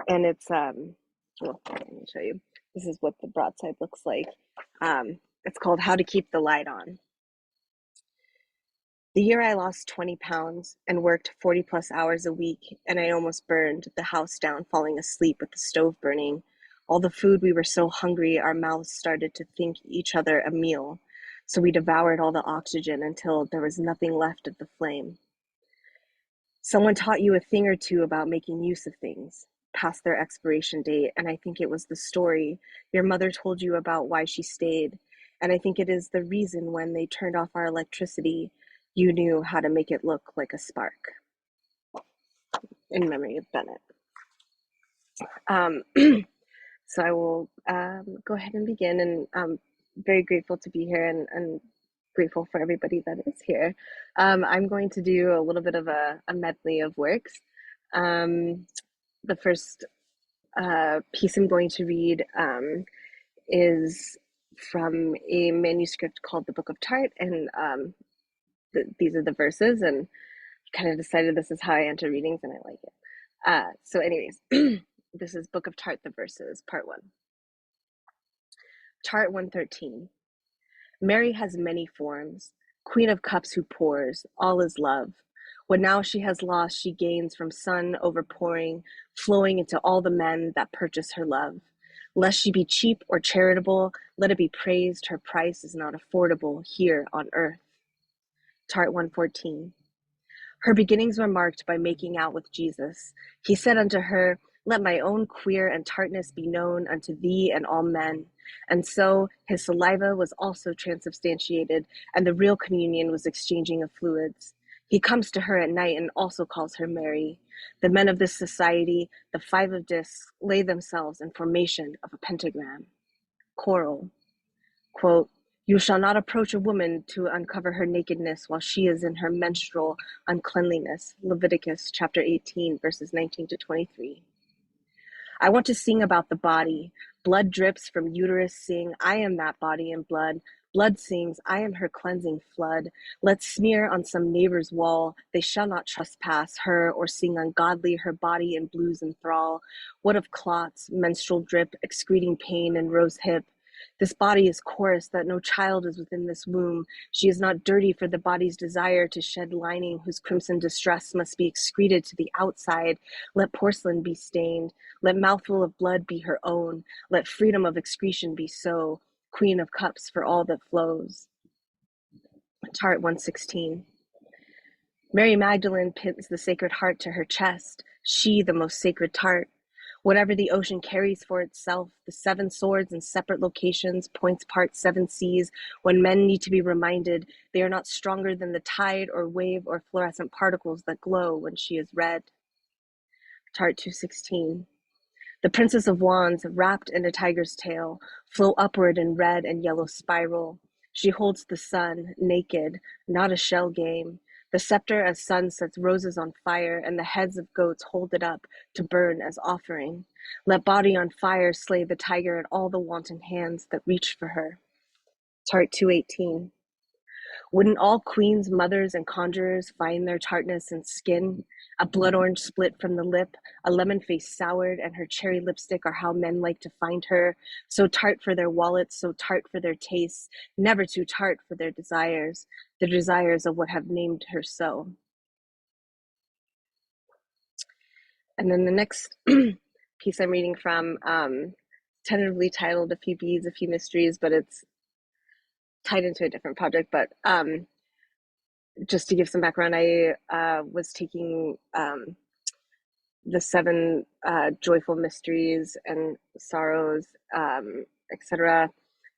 Speaker 7: And it's, well, let me show you. This is what the broadside looks like. It's called How to Keep the Light On. The year I lost 20 pounds and worked 40 plus hours a week, and I almost burned the house down, falling asleep with the stove burning. All the food, we were so hungry, our mouths started to think each other a meal. So we devoured all the oxygen until there was nothing left of the flame. Someone taught you a thing or two about making use of things past their expiration date, and I think it was the story your mother told you about why she stayed. And I think it is the reason when they turned off our electricity, you knew how to make it look like a spark. In memory of Bennett. So I will go ahead and begin, and I'm very grateful to be here and grateful for everybody that is here. I'm going to do a little bit of a medley of works. The first piece I'm going to read is from a manuscript called The Book of Tart, and these are the verses, and kind of decided this is how I enter readings, and I like it. So anyways, this is Book of Tart, the verses, part 1. Tart 113. Mary has many forms, Queen of Cups who pours, all is love. What now she has lost, she gains from sun overpouring, flowing into all the men that purchase her love. Lest she be cheap or charitable, let it be praised her price is not affordable here on earth. Tart 114. Her beginnings were marked by making out with Jesus. He said unto her, let my own queer and tartness be known unto thee and all men. And so his saliva was also transubstantiated, and the real communion was exchanging of fluids. He comes to her at night and also calls her Mary. The men of this society, the 5 of discs, lay themselves in formation of a pentagram. Choral, quote, you shall not approach a woman to uncover her nakedness while she is in her menstrual uncleanliness. Leviticus chapter 18, verses 19 to 23. I want to sing about the body. Blood drips from uterus, sing, I am that body and blood. Blood sings, I am her cleansing flood. Let's smear on some neighbor's wall. They shall not trespass her or sing ungodly her body in blues enthrall. What of clots, menstrual drip, excreting pain and rose hip? This body is chorus that no child is within this womb. She is not dirty for the body's desire to shed lining whose crimson distress must be excreted to the outside. Let porcelain be stained. Let mouthful of blood be her own. Let freedom of excretion be so. Queen of cups for all that flows. Tart 116. Mary Magdalene pins the Sacred Heart to her chest. She, the most sacred tart. Whatever the ocean carries for itself, the 7 swords in separate locations, points part 7 seas, when men need to be reminded they are not stronger than the tide or wave or fluorescent particles that glow when she is red. Tart 216. The Princess of Wands, wrapped in a tiger's tail, flow upward in red and yellow spiral. She holds the sun, naked, not a shell game. The scepter as sun sets roses on fire, and the heads of goats hold it up to burn as offering. Let body on fire slay the tiger and all the wanton hands that reach for her. Tart 218. Wouldn't all queens, mothers, and conjurers find their tartness in skin? A blood orange split from the lip, a lemon face soured, and her cherry lipstick are how men like to find her. So tart for their wallets, so tart for their tastes, never too tart for their desires, the desires of what have named her so. And then the next piece I'm reading from, tentatively titled A Few Beads, A Few Mysteries, but it's tied into a different project. But just to give some background, I was taking the 7 joyful mysteries and sorrows, etc.,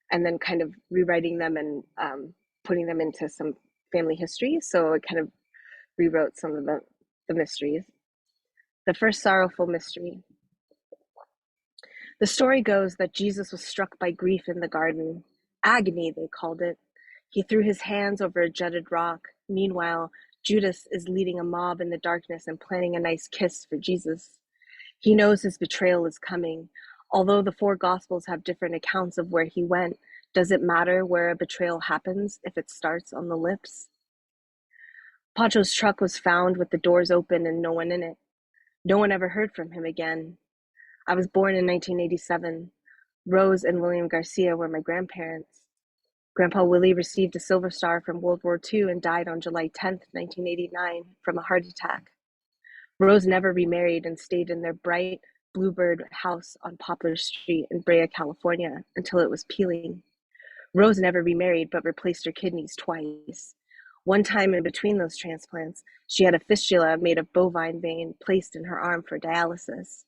Speaker 7: and then kind of rewriting them and putting them into some family history. So I kind of rewrote some of the mysteries. The first sorrowful mystery. The story goes that Jesus was struck by grief in the garden. Agony, they called it. He threw his hands over a jutted rock. Meanwhile, Judas is leading a mob in the darkness and planning a nice kiss for Jesus. He knows his betrayal is coming. Although the 4 Gospels have different accounts of where he went, does it matter where a betrayal happens if it starts on the lips? Pancho's truck was found with the doors open and no one in it. No one ever heard from him again. I was born in 1987. Rose and William Garcia were my grandparents. Grandpa Willie received a Silver Star from World War II and died on July 10th, 1989, from a heart attack. Rose never remarried and stayed in their bright bluebird house on Poplar Street in Brea, California, until it was peeling. Rose never remarried but replaced her kidneys twice. One time in between those transplants, she had a fistula made of bovine vein placed in her arm for dialysis.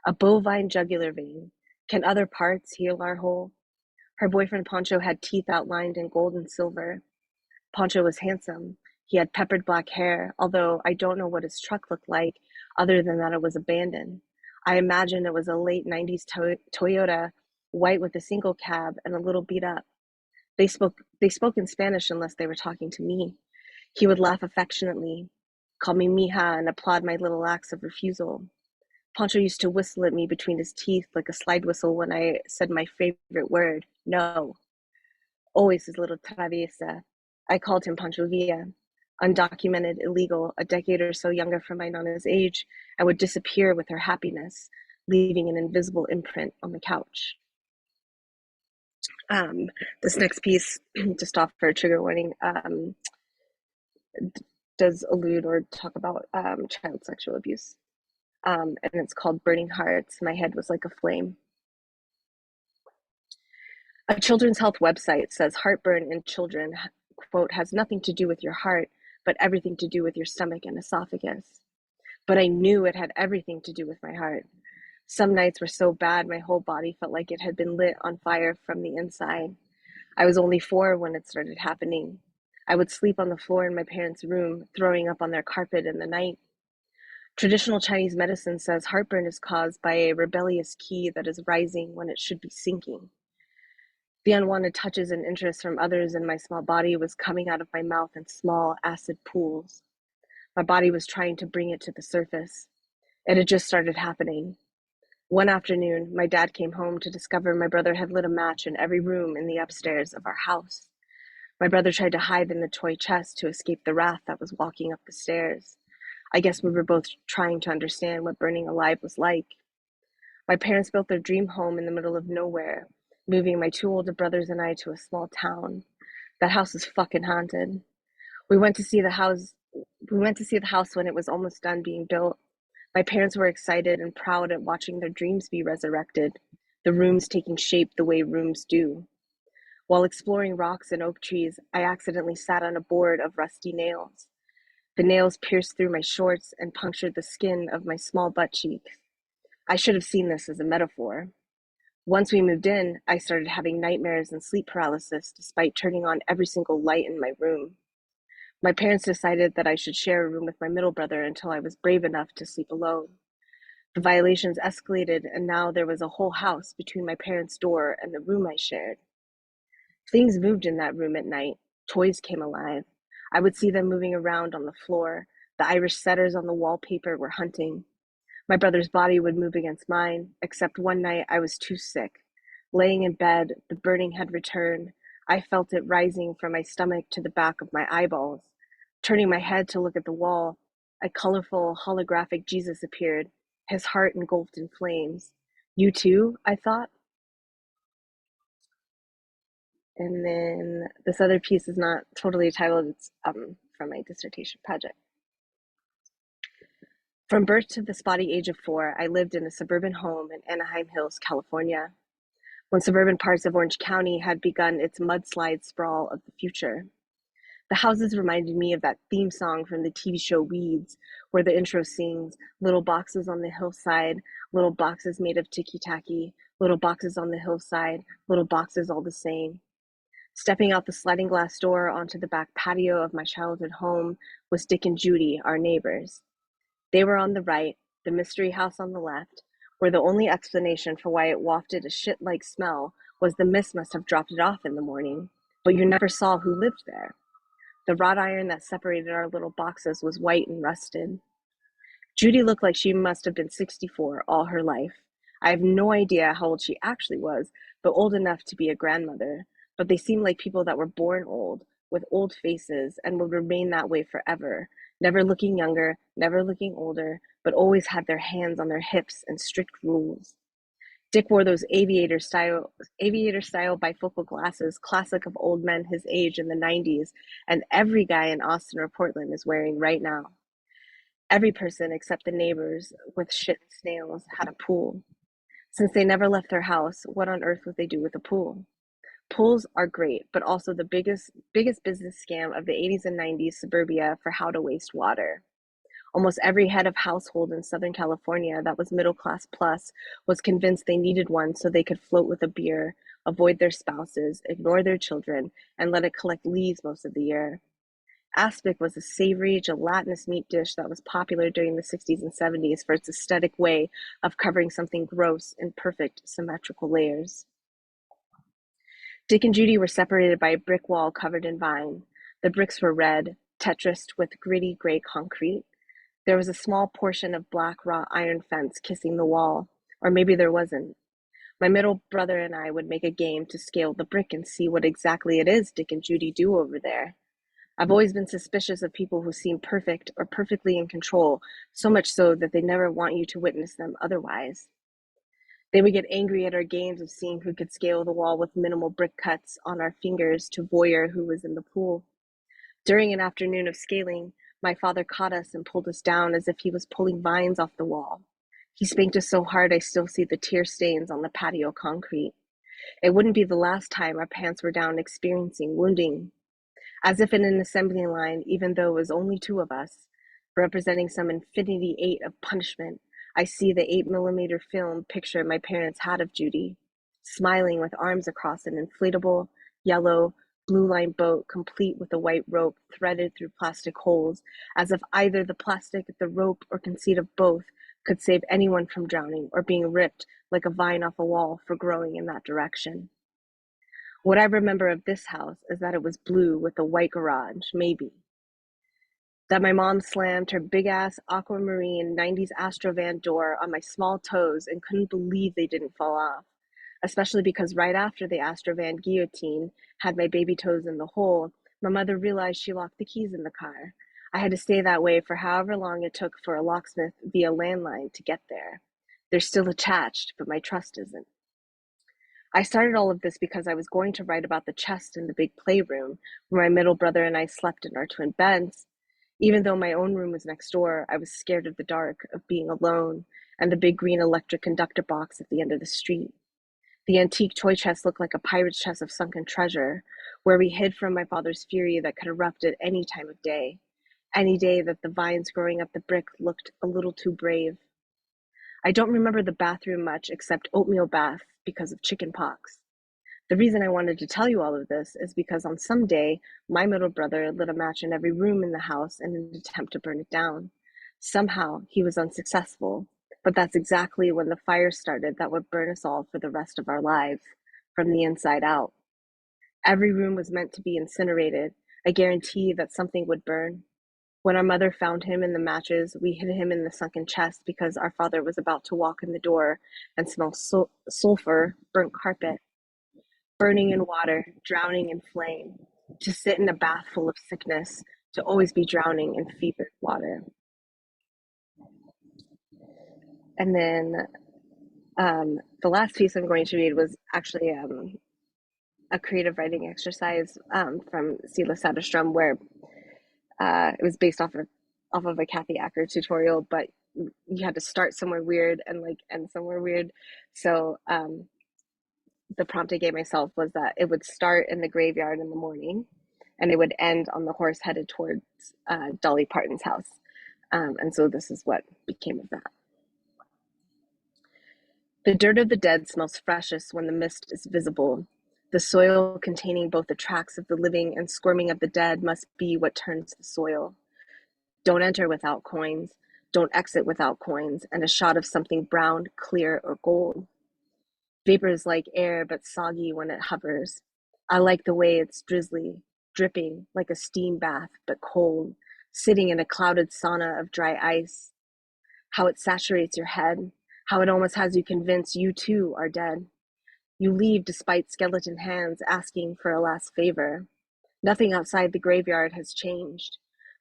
Speaker 7: A bovine jugular vein. Can other parts heal our whole? Her boyfriend Pancho had teeth outlined in gold and silver. Pancho was handsome. He had peppered black hair, although I don't know what his truck looked like other than that it was abandoned. I imagine it was a late 90s Toyota, white with a single cab and a little beat up. They spoke in Spanish unless they were talking to me. He would laugh affectionately, call me mija, and applaud my little acts of refusal. Pancho used to whistle at me between his teeth like a slide whistle when I said my favorite word, no. Always his little traviesa. I called him Pancho Villa. Undocumented, illegal, a decade or so younger from my Nana's age, and would disappear with her happiness, leaving an invisible imprint on the couch. This next piece, just off for a trigger warning, does allude or talk about child sexual abuse. And it's called Burning Hearts. My head was like a flame. A children's health website says heartburn in children, quote, has nothing to do with your heart, but everything to do with your stomach and esophagus. But I knew it had everything to do with my heart. Some nights were so bad my whole body felt like it had been lit on fire from the inside. I was only 4 when it started happening. I would sleep on the floor in my parents' room, throwing up on their carpet in the night. Traditional Chinese medicine says heartburn is caused by a rebellious qi that is rising when it should be sinking. The unwanted touches and interest from others in my small body was coming out of my mouth in small acid pools. My body was trying to bring it to the surface. It had just started happening. One afternoon, my dad came home to discover my brother had lit a match in every room in the upstairs of our house. My brother tried to hide in the toy chest to escape the wrath that was walking up the stairs. I guess we were both trying to understand what burning alive was like. My parents built their dream home in the middle of nowhere, moving my 2 older brothers and I to a small town. That house is fucking haunted. We went to see the house when it was almost done being built. My parents were excited and proud at watching their dreams be resurrected, the rooms taking shape the way rooms do. While exploring rocks and oak trees, I accidentally sat on a board of rusty nails. The nails pierced through my shorts and punctured the skin of my small butt cheeks. I should have seen this as a metaphor. Once we moved in, I started having nightmares and sleep paralysis despite turning on every single light in my room. My parents decided that I should share a room with my middle brother until I was brave enough to sleep alone. The violations escalated, and now there was a whole house between my parents' door and the room I shared. Things moved in that room at night. Toys came alive. I would see them moving around on the floor. The Irish setters on the wallpaper were hunting. My brother's body would move against mine, except one night I was too sick. Laying in bed, the burning had returned. I felt it rising from my stomach to the back of my eyeballs. Turning my head to look at the wall, a colorful, holographic Jesus appeared, his heart engulfed in flames. You too, I thought. And then this other piece is not totally titled, it's from my dissertation project. From birth to the spotty age of 4, I lived in a suburban home in Anaheim Hills, California, when suburban parts of Orange County had begun its mudslide sprawl of the future. The houses reminded me of that theme song from the TV show Weeds, where the intro sings, little boxes on the hillside, little boxes made of ticky-tacky, little boxes on the hillside, little boxes all the same. Stepping out the sliding glass door onto the back patio of my childhood home was Dick and Judy, our neighbors. They were on the right, the mystery house on the left, where the only explanation for why it wafted a shit-like smell was the mist must have dropped it off in the morning, but you never saw who lived there. The wrought iron that separated our little boxes was white and rusted. Judy looked like she must have been 64 all her life. I have no idea how old she actually was, but old enough to be a grandmother. But they seemed like people that were born old, with old faces, and would remain that way forever, never looking younger, never looking older, but always had their hands on their hips and strict rules. Dick wore those aviator style bifocal glasses, classic of old men his age in the 90s, and every guy in Austin or Portland is wearing right now. Every person except the neighbors with shit and snails had a pool. Since they never left their house, what on earth would they do with a pool? Pools are great, but also the biggest business scam of the 80s and 90s suburbia for how to waste water. Almost every head of household in Southern California that was middle class plus was convinced they needed one so they could float with a beer, avoid their spouses, ignore their children, and let it collect leaves most of the year. Aspic was a savory, gelatinous meat dish that was popular during the 60s and 70s for its aesthetic way of covering something gross in perfect symmetrical layers. Dick and Judy were separated by a brick wall covered in vine. The bricks were red, tetrised with gritty gray concrete. There was a small portion of black wrought iron fence kissing the wall, or maybe there wasn't. My middle brother and I would make a game to scale the brick and see what exactly it is Dick and Judy do over there. I've always been suspicious of people who seem perfect or perfectly in control, so much so that they never want you to witness them otherwise. They would get angry at our games of seeing who could scale the wall with minimal brick cuts on our fingers to voyeur who was in the pool. During an afternoon of scaling, my father caught us and pulled us down as if he was pulling vines off the wall. He spanked us so hard I still see the tear stains on the patio concrete. It wouldn't be the last time our pants were down experiencing wounding. As if in an assembly line, even though it was only two of us, representing some infinity 8 of punishment, I see the 8mm film picture my parents had of Judy, smiling with arms across an inflatable, yellow, blue-line boat complete with a white rope threaded through plastic holes, as if either the plastic, the rope, or conceit of both could save anyone from drowning or being ripped like a vine off a wall for growing in that direction. What I remember of this house is that it was blue with a white garage, maybe. That my mom slammed her big-ass aquamarine 90s Astrovan door on my small toes and couldn't believe they didn't fall off, especially because right after the Astrovan guillotine had my baby toes in the hole, my mother realized she locked the keys in the car. I had to stay that way for however long it took for a locksmith via landline to get there. They're still attached, but my trust isn't. I started all of this because I was going to write about the chest in the big playroom where my middle brother and I slept in our twin beds. Even though my own room was next door, I was scared of the dark, of being alone, and the big green electric conductor box at the end of the street. The antique toy chest looked like a pirate's chest of sunken treasure, where we hid from my father's fury that could erupt at any time of day, any day that the vines growing up the brick looked a little too brave. I don't remember the bathroom much except oatmeal bath because of chicken pox. The reason I wanted to tell you all of this is because on some day, my middle brother lit a match in every room in the house in an attempt to burn it down. Somehow, he was unsuccessful, but that's exactly when the fire started that would burn us all for the rest of our lives, from the inside out. Every room was meant to be incinerated, a guarantee that something would burn. When our mother found him in the matches, we hid him in the sunken chest because our father was about to walk in the door and smell sulfur, burnt carpet, burning in water, drowning in flame, to sit in a bath full of sickness, to always be drowning in fevered water. And then the last piece I'm going to read was actually a creative writing exercise from Sela Satterstrom, where it was based off of a Kathy Acker tutorial, but you had to start somewhere weird and end somewhere weird. So the prompt I gave myself was that it would start in the graveyard in the morning, and it would end on the horse headed towards Dolly Parton's house. And so this is what became of that. The dirt of the dead smells freshest when the mist is visible. The soil containing both the tracks of the living and squirming of the dead must be what turns the soil. Don't enter without coins. Don't exit without coins and a shot of something brown, clear, or gold. Vapor is like air, but soggy when it hovers. I like the way it's drizzly, dripping like a steam bath, but cold, sitting in a clouded sauna of dry ice. How it saturates your head, how it almost has you convinced you too are dead. You leave despite skeleton hands asking for a last favor. Nothing outside the graveyard has changed.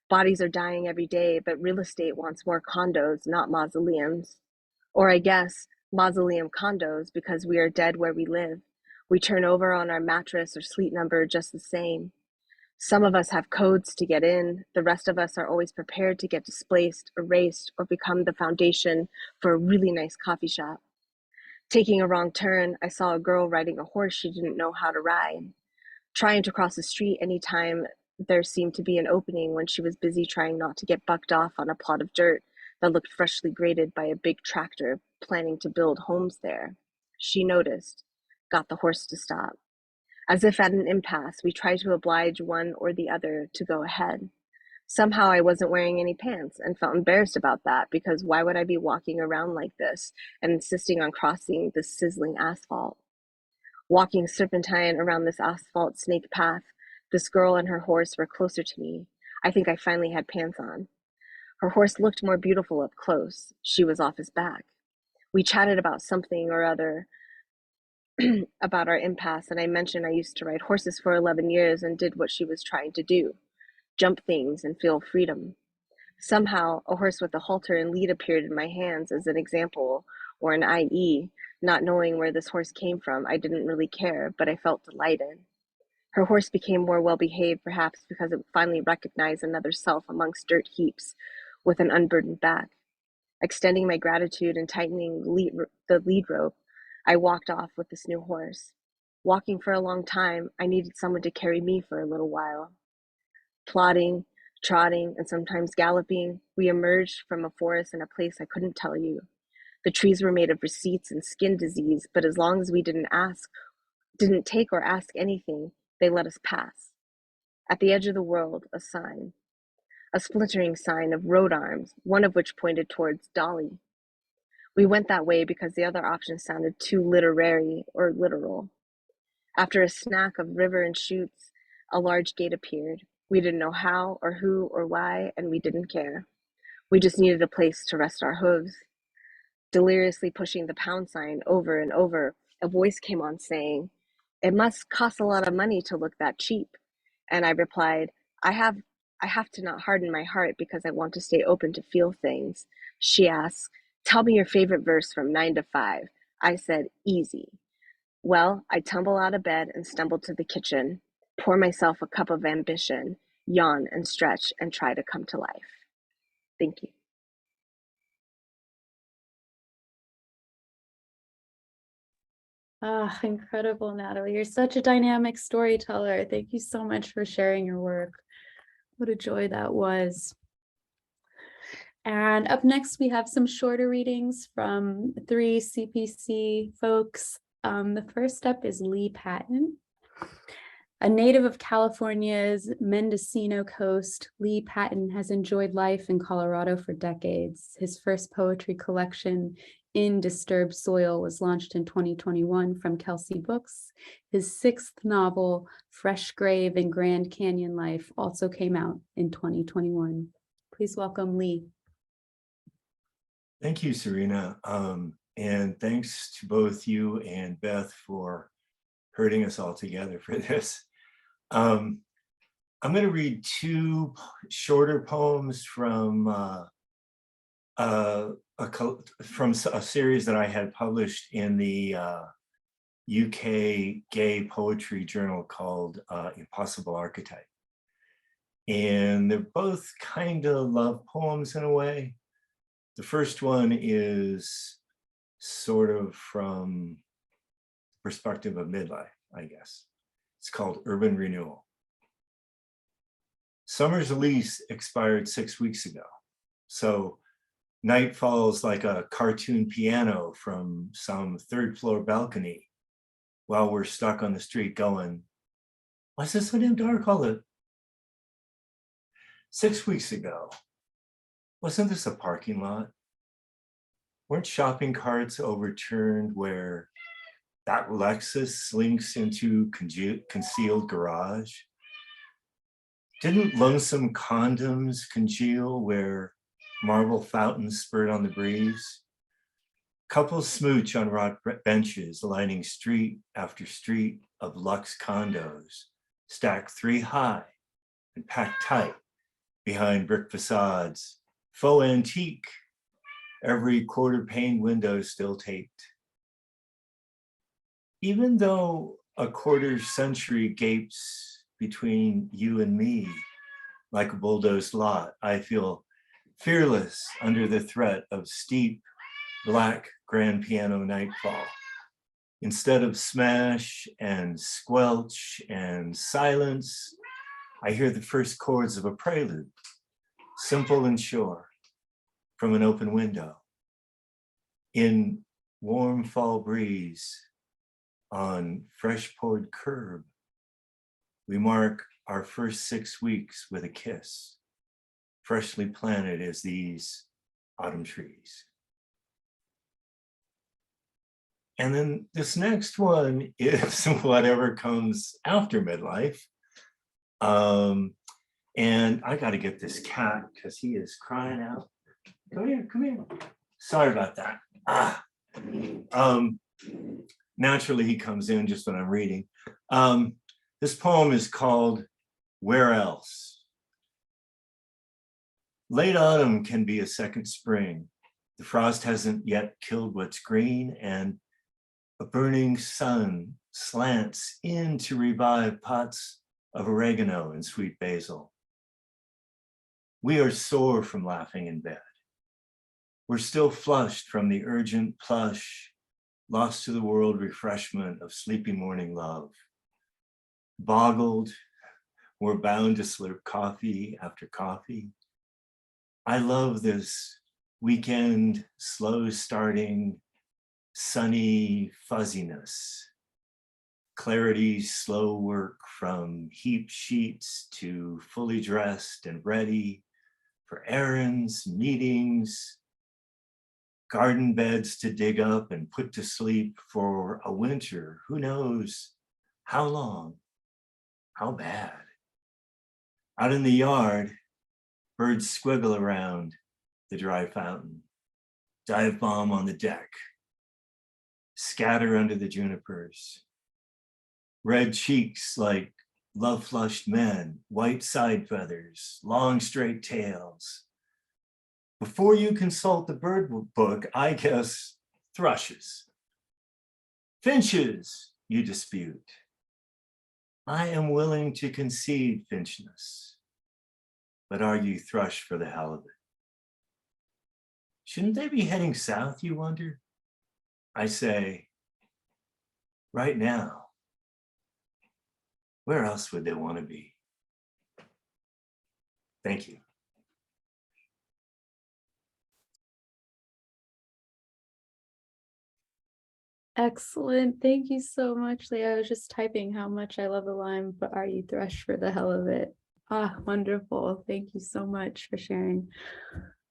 Speaker 7: Bodies are dying every day, but real estate wants more condos, not mausoleums. Or I guess mausoleum condos because we are dead where we live. We turn over on our mattress or sleep number just the same. Some of us have codes to get in. The rest of us are always prepared to get displaced, erased, or become the foundation for a really nice coffee shop. Taking a wrong turn, I saw a girl riding a horse she didn't know how to ride, trying to cross the street anytime there seemed to be an opening when she was busy trying not to get bucked off on a plot of dirt that looked freshly graded by a big tractor planning to build homes there. She noticed, got the horse to stop. As if at an impasse, we tried to oblige one or the other to go ahead. Somehow I wasn't wearing any pants and felt embarrassed about that because why would I be walking around like this and insisting on crossing this sizzling asphalt? Walking serpentine around this asphalt snake path, this girl and her horse were closer to me. I think I finally had pants on. Her horse looked more beautiful up close. She was off his back. We chatted about something or other about our impasse, and I mentioned I used to ride horses for 11 years and did what she was trying to do, jump things and feel freedom. Somehow, a horse with a halter and lead appeared in my hands as an example or an IE. Not knowing where this horse came from, I didn't really care, but I felt delighted. Her horse became more well-behaved, perhaps because it finally recognized another self amongst dirt heaps with an unburdened back. Extending my gratitude and tightening the lead rope, I walked off with this new horse. Walking for a long time, I needed someone to carry me for a little while. Plodding, trotting, and sometimes galloping, we emerged from a forest in a place I couldn't tell you. The trees were made of receipts and skin disease, but as long as we didn't take or ask anything, they let us pass. At the edge of the world, a sign. A splintering sign of road arms, one of which pointed towards Dolly. We went that way because the other option sounded too literary or literal. After a snack of river and chutes, a large gate appeared. We didn't know how or who or why, and we didn't care. We just needed a place to rest our hooves. Deliriously pushing the pound sign over and over, a voice came on saying, "It must cost a lot of money to look that cheap." And I replied, I have to not harden my heart because I want to stay open to feel things. She asked, "Tell me your favorite verse from 9 to 5. I said, "Easy." Well, I tumble out of bed and stumble to the kitchen, pour myself a cup of ambition, yawn and stretch and try to come to life. Thank you.
Speaker 5: Ah, incredible, Natalie. You're such a dynamic storyteller. Thank you so much for sharing your work. What a joy that was. And up next, we have some shorter readings from 3 CPC folks. The first up is Lee Patton. A native of California's Mendocino coast, Lee Patton has enjoyed life in Colorado for decades. His first poetry collection, In Disturbed Soil, was launched in 2021 from Kelsey Books. His 6th novel, Fresh Grave and Grand Canyon Life, also came out in 2021. Please welcome Lee.
Speaker 8: Thank you, Serena. And thanks to both you and Beth for herding us all together for this. I'm going to read 2 shorter poems from a series that I had published in the UK gay poetry journal called Impossible Archetype. And they're both kind of love poems in a way. The first one is sort of from the perspective of midlife, I guess. It's called Urban Renewal. Summer's lease expired 6 weeks ago. So night falls like a cartoon piano from some 3rd floor balcony while we're stuck on the street going, why's this so damn dark all the... 6 weeks ago, wasn't this a parking lot? Weren't shopping carts overturned where that Lexus slinks into concealed garage? Didn't lonesome condoms congeal where marble fountains spurt on the breeze? Couples smooch on rock benches lining street after street of luxe condos, stacked 3 high and packed tight behind brick facades, faux antique, every quarter pane window still taped. Even though a quarter century gapes between you and me like a bulldozed lot, I feel fearless under the threat of steep black grand piano nightfall. Instead of smash and squelch and silence, I hear the first chords of a prelude, simple and sure, from an open window. In warm fall breeze on fresh poured curb, we mark our first 6 weeks with a kiss, freshly planted as these autumn trees. And then this next one is whatever comes after midlife. And I got to get this cat because he is crying out. Come here, come here. Sorry about that. Naturally, he comes in just when I'm reading. This poem is called Where Else? Late autumn can be a second spring. The frost hasn't yet killed what's green, and a burning sun slants in to revive pots of oregano and sweet basil. We are sore from laughing in bed. We're still flushed from the urgent plush, lost to the world refreshment of sleepy morning love. Boggled, we're bound to slurp coffee after coffee. I love this weekend, slow starting, sunny fuzziness. Clarity's slow work from heaped sheets to fully dressed and ready for errands, meetings, garden beds to dig up and put to sleep for a winter, who knows how long, how bad. Out in the yard, birds squiggle around the dry fountain, dive bomb on the deck, scatter under the junipers. Red cheeks like love-flushed men, white side feathers, long straight tails. Before you consult the bird book, I guess thrushes. Finches, you dispute. I am willing to concede finchness, but argue thrush for the hell of it. Shouldn't they be heading south, you wonder? I say, right now, where else would they want to be? Thank you.
Speaker 5: Excellent. Thank you so much, Leah. I was just typing how much I love the line, but are you thrush for the hell of it? Ah, wonderful. Thank you so much for sharing.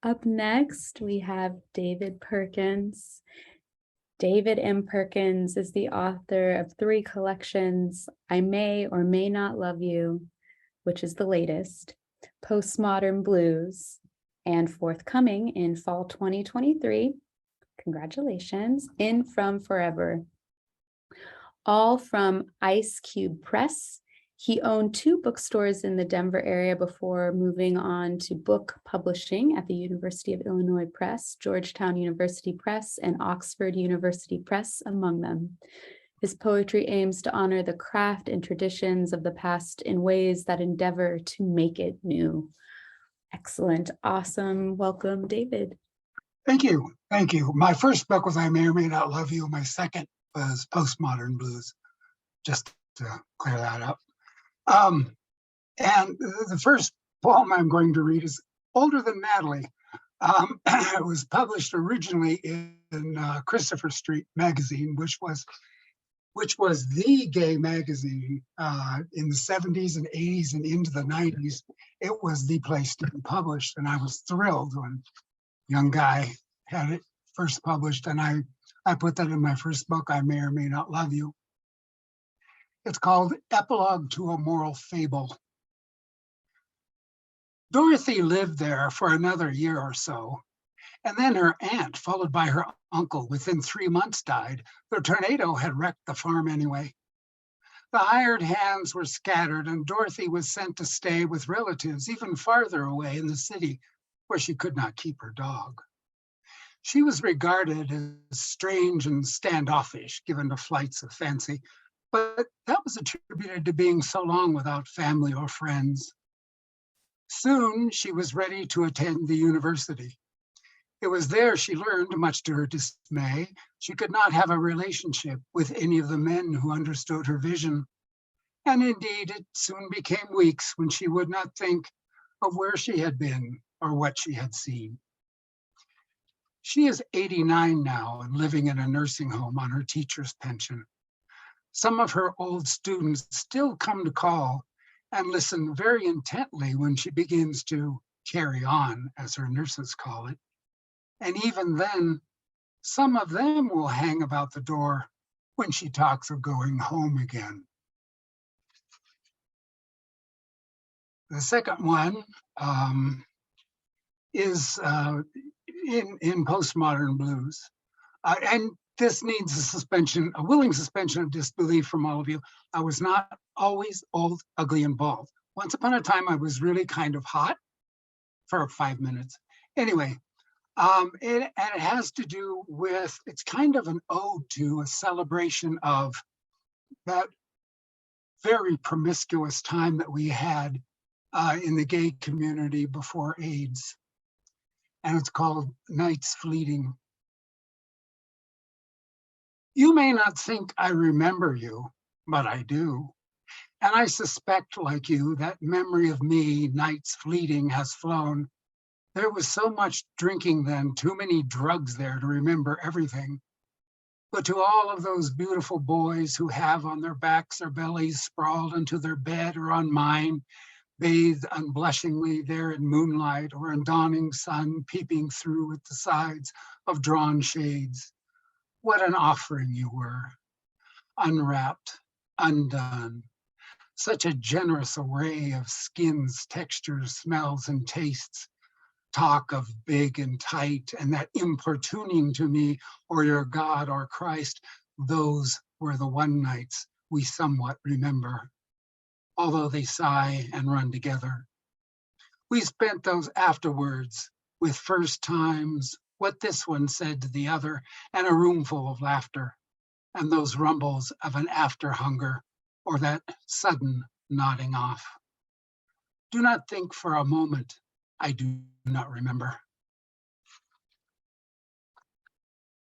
Speaker 5: Up next, we have David Perkins. David M. Perkins is the author of 3 collections, I May or May Not Love You, which is the latest, Postmodern Blues, and forthcoming in fall 2023, congratulations, In From Forever. All from Ice Cube Press. He owned 2 bookstores in the Denver area before moving on to book publishing at the University of Illinois Press, Georgetown University Press, and Oxford University Press, among them. His poetry aims to honor the craft and traditions of the past in ways that endeavor to make it new. Excellent. Awesome. Welcome, David.
Speaker 9: Thank you. Thank you. My first book was I May or May Not Love You. My second was Postmodern Blues, just to clear that up. And the first poem I'm going to read is older than Natalie. It was published originally in Christopher Street magazine, which was the gay magazine in the 70s and 80s and into the 90s. It was the place to be published, and I was thrilled when young guy had it first published, and I put that in my first book, I May or May Not Love You. It's called Epilogue to a Moral Fable. Dorothy lived there for another year or so, and then her aunt, followed by her uncle, within 3 months died. The tornado had wrecked the farm anyway. The hired hands were scattered, and Dorothy was sent to stay with relatives even farther away in the city, where she could not keep her dog. She was regarded as strange and standoffish, given to flights of fancy, but that was attributed to being so long without family or friends. Soon, she was ready to attend the university. It was there she learned, much to her dismay, she could not have a relationship with any of the men who understood her vision. And indeed, it soon became weeks when she would not think of where she had been or what she had seen. She is 89 now and living in a nursing home on her teacher's pension. Some of her old students still come to call and listen very intently when she begins to carry on, as her nurses call it. And even then, some of them will hang about the door when she talks of going home again. The second one is in postmodern blues. And this needs a willing suspension of disbelief from all of you. I was not always old, ugly, and bald. Once upon a time, I was really kind of hot for 5 minutes. Anyway, it has to do with, it's kind of an ode to a celebration of that very promiscuous time that we had in the gay community before AIDS. And it's called Nights Fleeting. You may not think I remember you, but I do. And I suspect, like you, that memory of me, nights fleeting, has flown. There was so much drinking then, too many drugs there to remember everything. But to all of those beautiful boys who have on their backs or bellies sprawled into their bed or on mine, bathed unblushingly there in moonlight or in dawning sun peeping through at the sides of drawn shades, what an offering you were, unwrapped, undone. Such a generous array of skins, textures, smells, and tastes. Talk of big and tight, and that importuning to me, or your God or Christ, those were the one nights we somewhat remember, although they sigh and run together. We spent those afterwards with first times, what this one said to the other, and a room full of laughter, and those rumbles of an after hunger, or that sudden nodding off. Do not think for a moment I do not remember.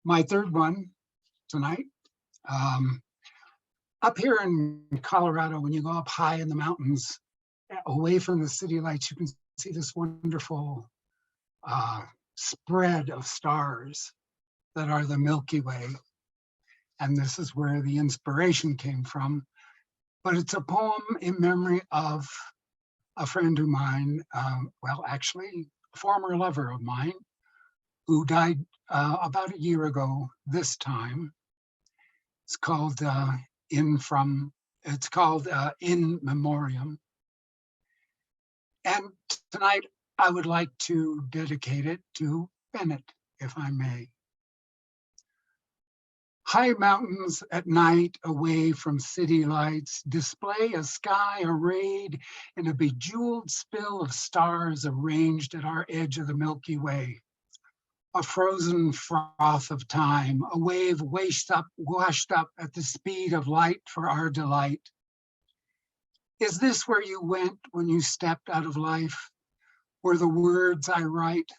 Speaker 9: My third one tonight, up here in Colorado, when you go up high in the mountains, away from the city lights, you can see this wonderful spread of stars that are the Milky Way. And this is where the inspiration came from. But it's a poem in memory of a friend of mine, well, actually, a former lover of mine, who died about a year ago this time. It's called In Memoriam. And tonight I would like to dedicate it to Bennett, if I may. High mountains at night, away from city lights, display a sky arrayed in a bejeweled spill of stars arranged at our edge of the Milky Way. A frozen froth of time, a wave washed up at the speed of light for our delight. Is this where you went when you stepped out of life, where the words I write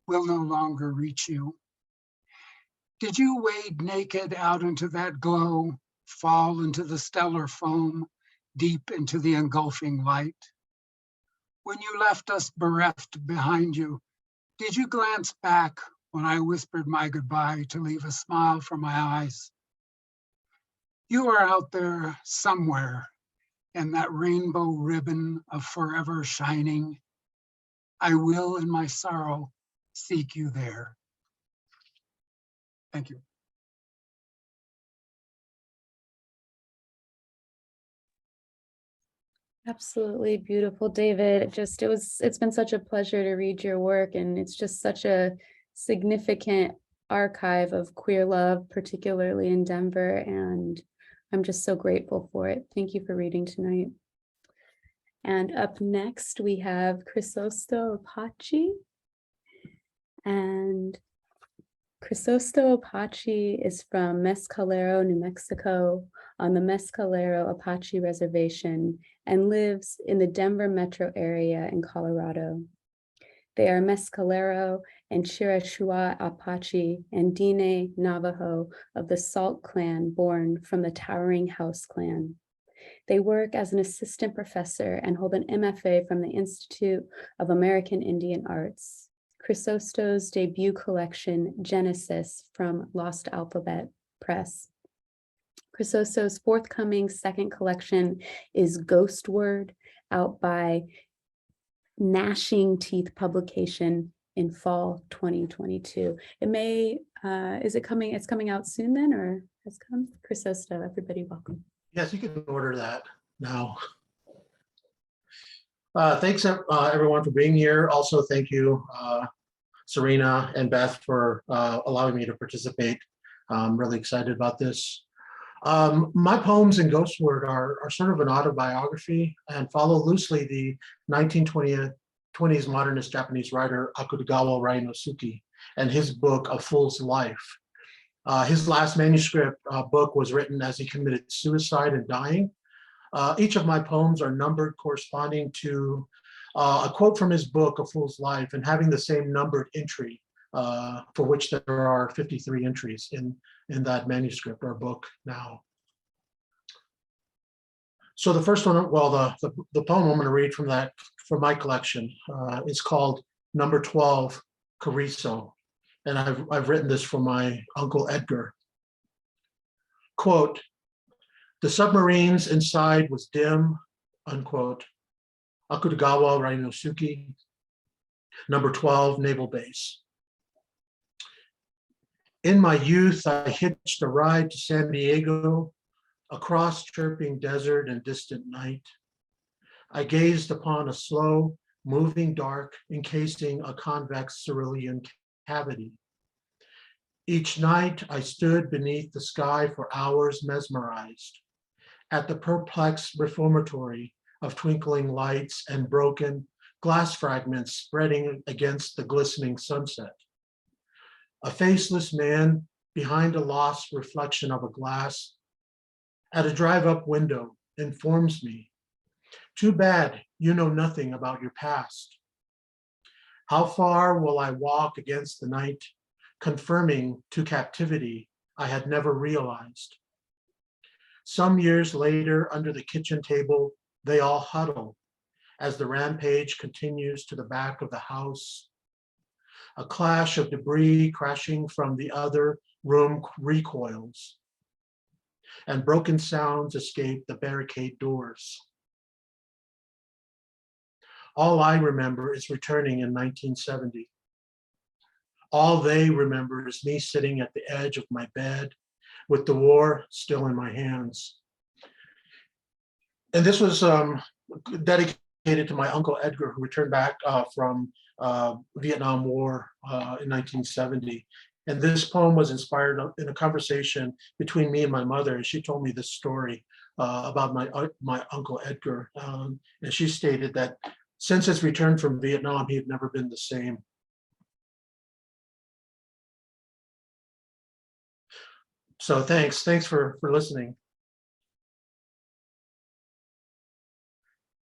Speaker 9: will no longer reach you? Did you wade naked out into that glow, fall into the stellar foam, deep into the engulfing light? When you left us bereft behind you, did you glance back when I whispered my goodbye to leave a smile from my eyes? You are out there somewhere in that rainbow ribbon of forever shining. I will in my sorrow seek you there. Thank you.
Speaker 5: Absolutely beautiful, David. It's been such a pleasure to read your work, and it's just such a significant archive of queer love, particularly in Denver, and I'm just so grateful for it. Thank you for reading tonight. And up next, we have Crisosto Apache. And Crisosto Apache is from Mescalero, New Mexico, on the Mescalero Apache Reservation and lives in the Denver metro area in Colorado. They are Mescalero and Chiricahua Apache and Diné Navajo of the Salt Clan, born from the Towering House Clan. They work as an assistant professor and hold an MFA from the Institute of American Indian Arts. Crisosto's debut collection, Genesis, from Lost Alphabet Press. Crisosto's forthcoming second collection is Ghost Word, out by Gnashing Teeth publication in fall 2022. It may, is it coming? It's coming out soon then, or has come? Crisosto, everybody welcome.
Speaker 10: Yes, you can order that now. Thanks everyone for being here. Also, thank you, Serena and Beth, for allowing me to participate. I'm really excited about this. My poems in Ghost Word are sort of an autobiography and follow loosely the 1920s modernist Japanese writer Akutagawa Ryonosuke and his book, A Fool's Life. His last manuscript book was written as he committed suicide and dying. Each of my poems are numbered corresponding to a quote from his book, A Fool's Life, and having the same numbered entry, for which there are 53 entries in that manuscript or book now. So the first one, well, the poem I'm going to read from my collection is called Number 12, Carrizo. And I've written this for my Uncle Edgar. Quote, the submarines inside was dim, unquote. Akutagawa Ryonosuke, Number 12, Naval Base. In my youth, I hitched a ride to San Diego, across chirping desert and distant night. I gazed upon a slow, moving dark encasing a convex cerulean cavity. Each night I stood beneath the sky for hours mesmerized at the perplexed reformatory of twinkling lights and broken glass fragments spreading against the glistening sunset. A faceless man behind a lost reflection of a glass at a drive-up window informs me, too bad you know nothing about your past. How far will I walk against the night, confirming to captivity I had never realized? Some years later, under the kitchen table, they all huddle as the rampage continues to the back of the house. A clash of debris crashing from the other room recoils, and broken sounds escape the barricade doors. All I remember is returning in 1970. All they remember is me sitting at the edge of my bed with the war still in my hands. And this was dedicated to my Uncle Edgar, who returned back from Vietnam War in 1970. And this poem was inspired in a conversation between me and my mother. And she told me this story about my Uncle Edgar. And she stated that since his return from Vietnam, he had never been the same. So thanks for listening.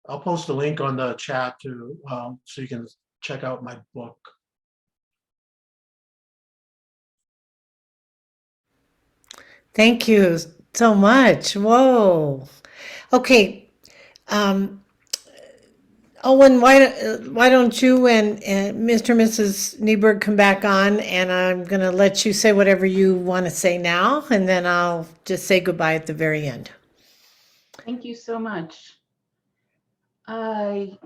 Speaker 10: I'll post a link on the chat to so you can check out my book.
Speaker 1: Thank you so much. Whoa. Okay. Owen, why don't you and Mr. and Mrs. Nieberg come back on, and I'm going to let you say whatever you want to say now, and then I'll just say goodbye at the very end.
Speaker 3: Thank you so much. I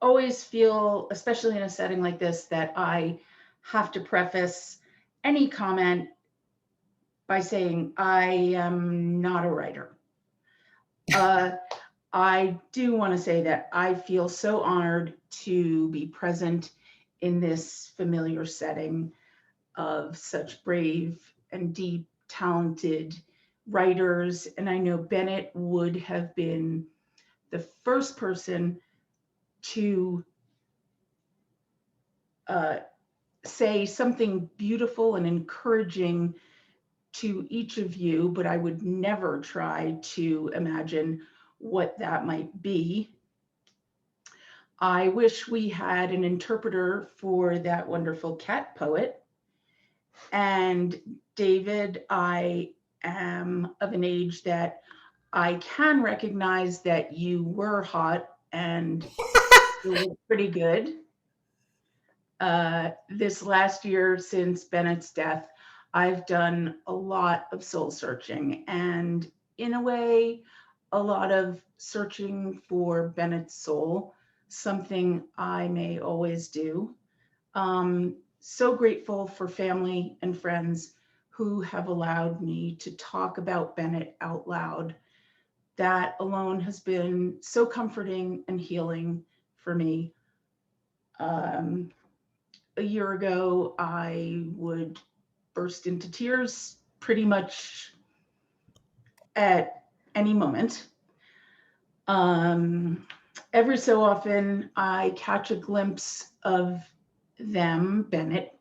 Speaker 3: always feel, especially in a setting like this, that I have to preface any comment by saying I am not a writer. I do want to say that I feel so honored to be present in this familiar setting of such brave and deep, talented writers. And I know Bennett would have been the first person to say something beautiful and encouraging to each of you, but I would never try to imagine what that might be. I wish we had an interpreter for that wonderful cat poet. And David, I am of an age that I can recognize that you were hot and you look pretty good. This last year since Bennett's death, I've done a lot of soul searching, and in a way, a lot of searching for Bennett's soul, something I may always do. So grateful for family and friends who have allowed me to talk about Bennett out loud. That alone has been so comforting and healing for me. A year ago, I would burst into tears pretty much at any moment. Every so often, I catch a glimpse of them, Bennett,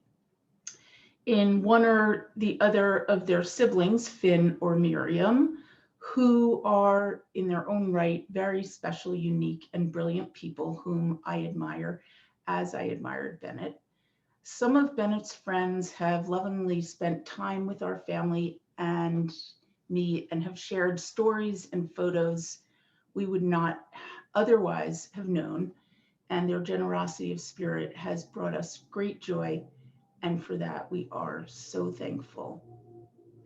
Speaker 3: in one or the other of their siblings, Finn or Miriam, who are in their own right very special, unique, and brilliant people whom I admire as I admired Bennett. Some of Bennett's friends have lovingly spent time with our family and me and have shared stories and photos we would not otherwise have known, and their generosity of spirit has brought us great joy, and for that we are so thankful.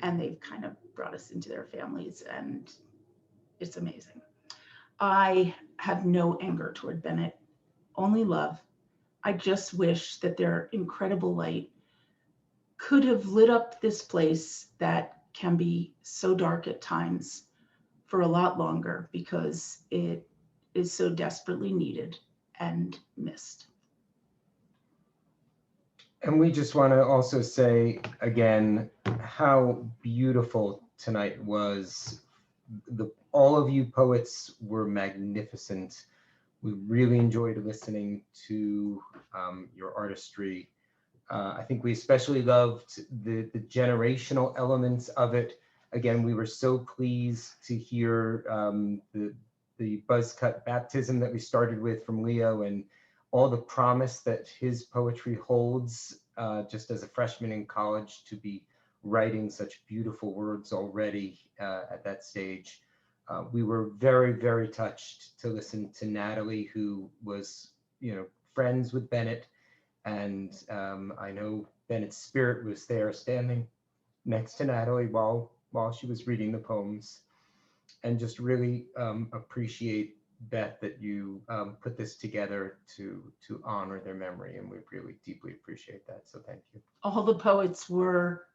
Speaker 3: And they've kind of brought us into their families, and it's amazing. I have no anger toward Bennett, only love. I just wish that their incredible light could have lit up this place that can be so dark at times for a lot longer, because it is so desperately needed and missed.
Speaker 2: And we just want to also say again how beautiful tonight was. All of you poets were magnificent. We really enjoyed listening to your artistry. I think we especially loved the generational elements of it. Again, we were so pleased to hear the buzzcut baptism that we started with from Leo, and all the promise that his poetry holds just as a freshman in college, to be writing such beautiful words already at that stage. We were very, very touched to listen to Natalie, who was, friends with Bennett. And I know Bennett's spirit was there standing next to Natalie while she was reading the poems. And just really appreciate, Beth, that you put this together to honor their memory. And we really deeply appreciate that. So thank you.
Speaker 3: All the poets were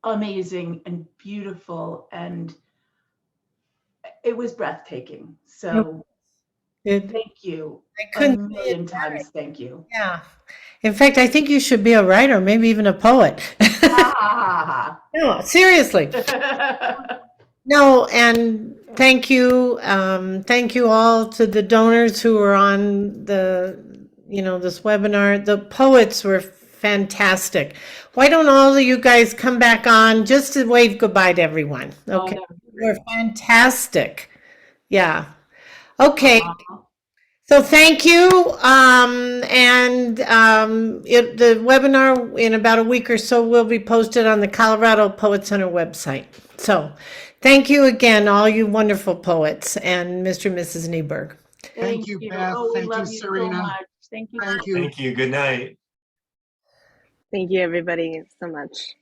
Speaker 3: amazing and beautiful, and it was breathtaking. So thank you.
Speaker 1: I couldn't
Speaker 3: a million times. Thank you.
Speaker 1: Yeah. In fact, I think you should be a writer, maybe even a poet. No, seriously. No, and thank you. Thank you all to the donors who were on this webinar. The poets were fantastic. Why don't all of you guys come back on just to wave goodbye to everyone? Okay. They're fantastic. Yeah. Okay. So thank you. The webinar in about a week or so will be posted on the Colorado Poet Center website. So thank you again, all you wonderful poets, and Mr. and Mrs. Nieberg.
Speaker 9: Thank you, Beth.
Speaker 3: Oh, we
Speaker 9: Thank
Speaker 3: love
Speaker 9: you,
Speaker 3: you
Speaker 9: Serena.
Speaker 3: so much. Thank you.
Speaker 9: Thank you.
Speaker 8: Thank you. Good night.
Speaker 7: Thank you, everybody, so much.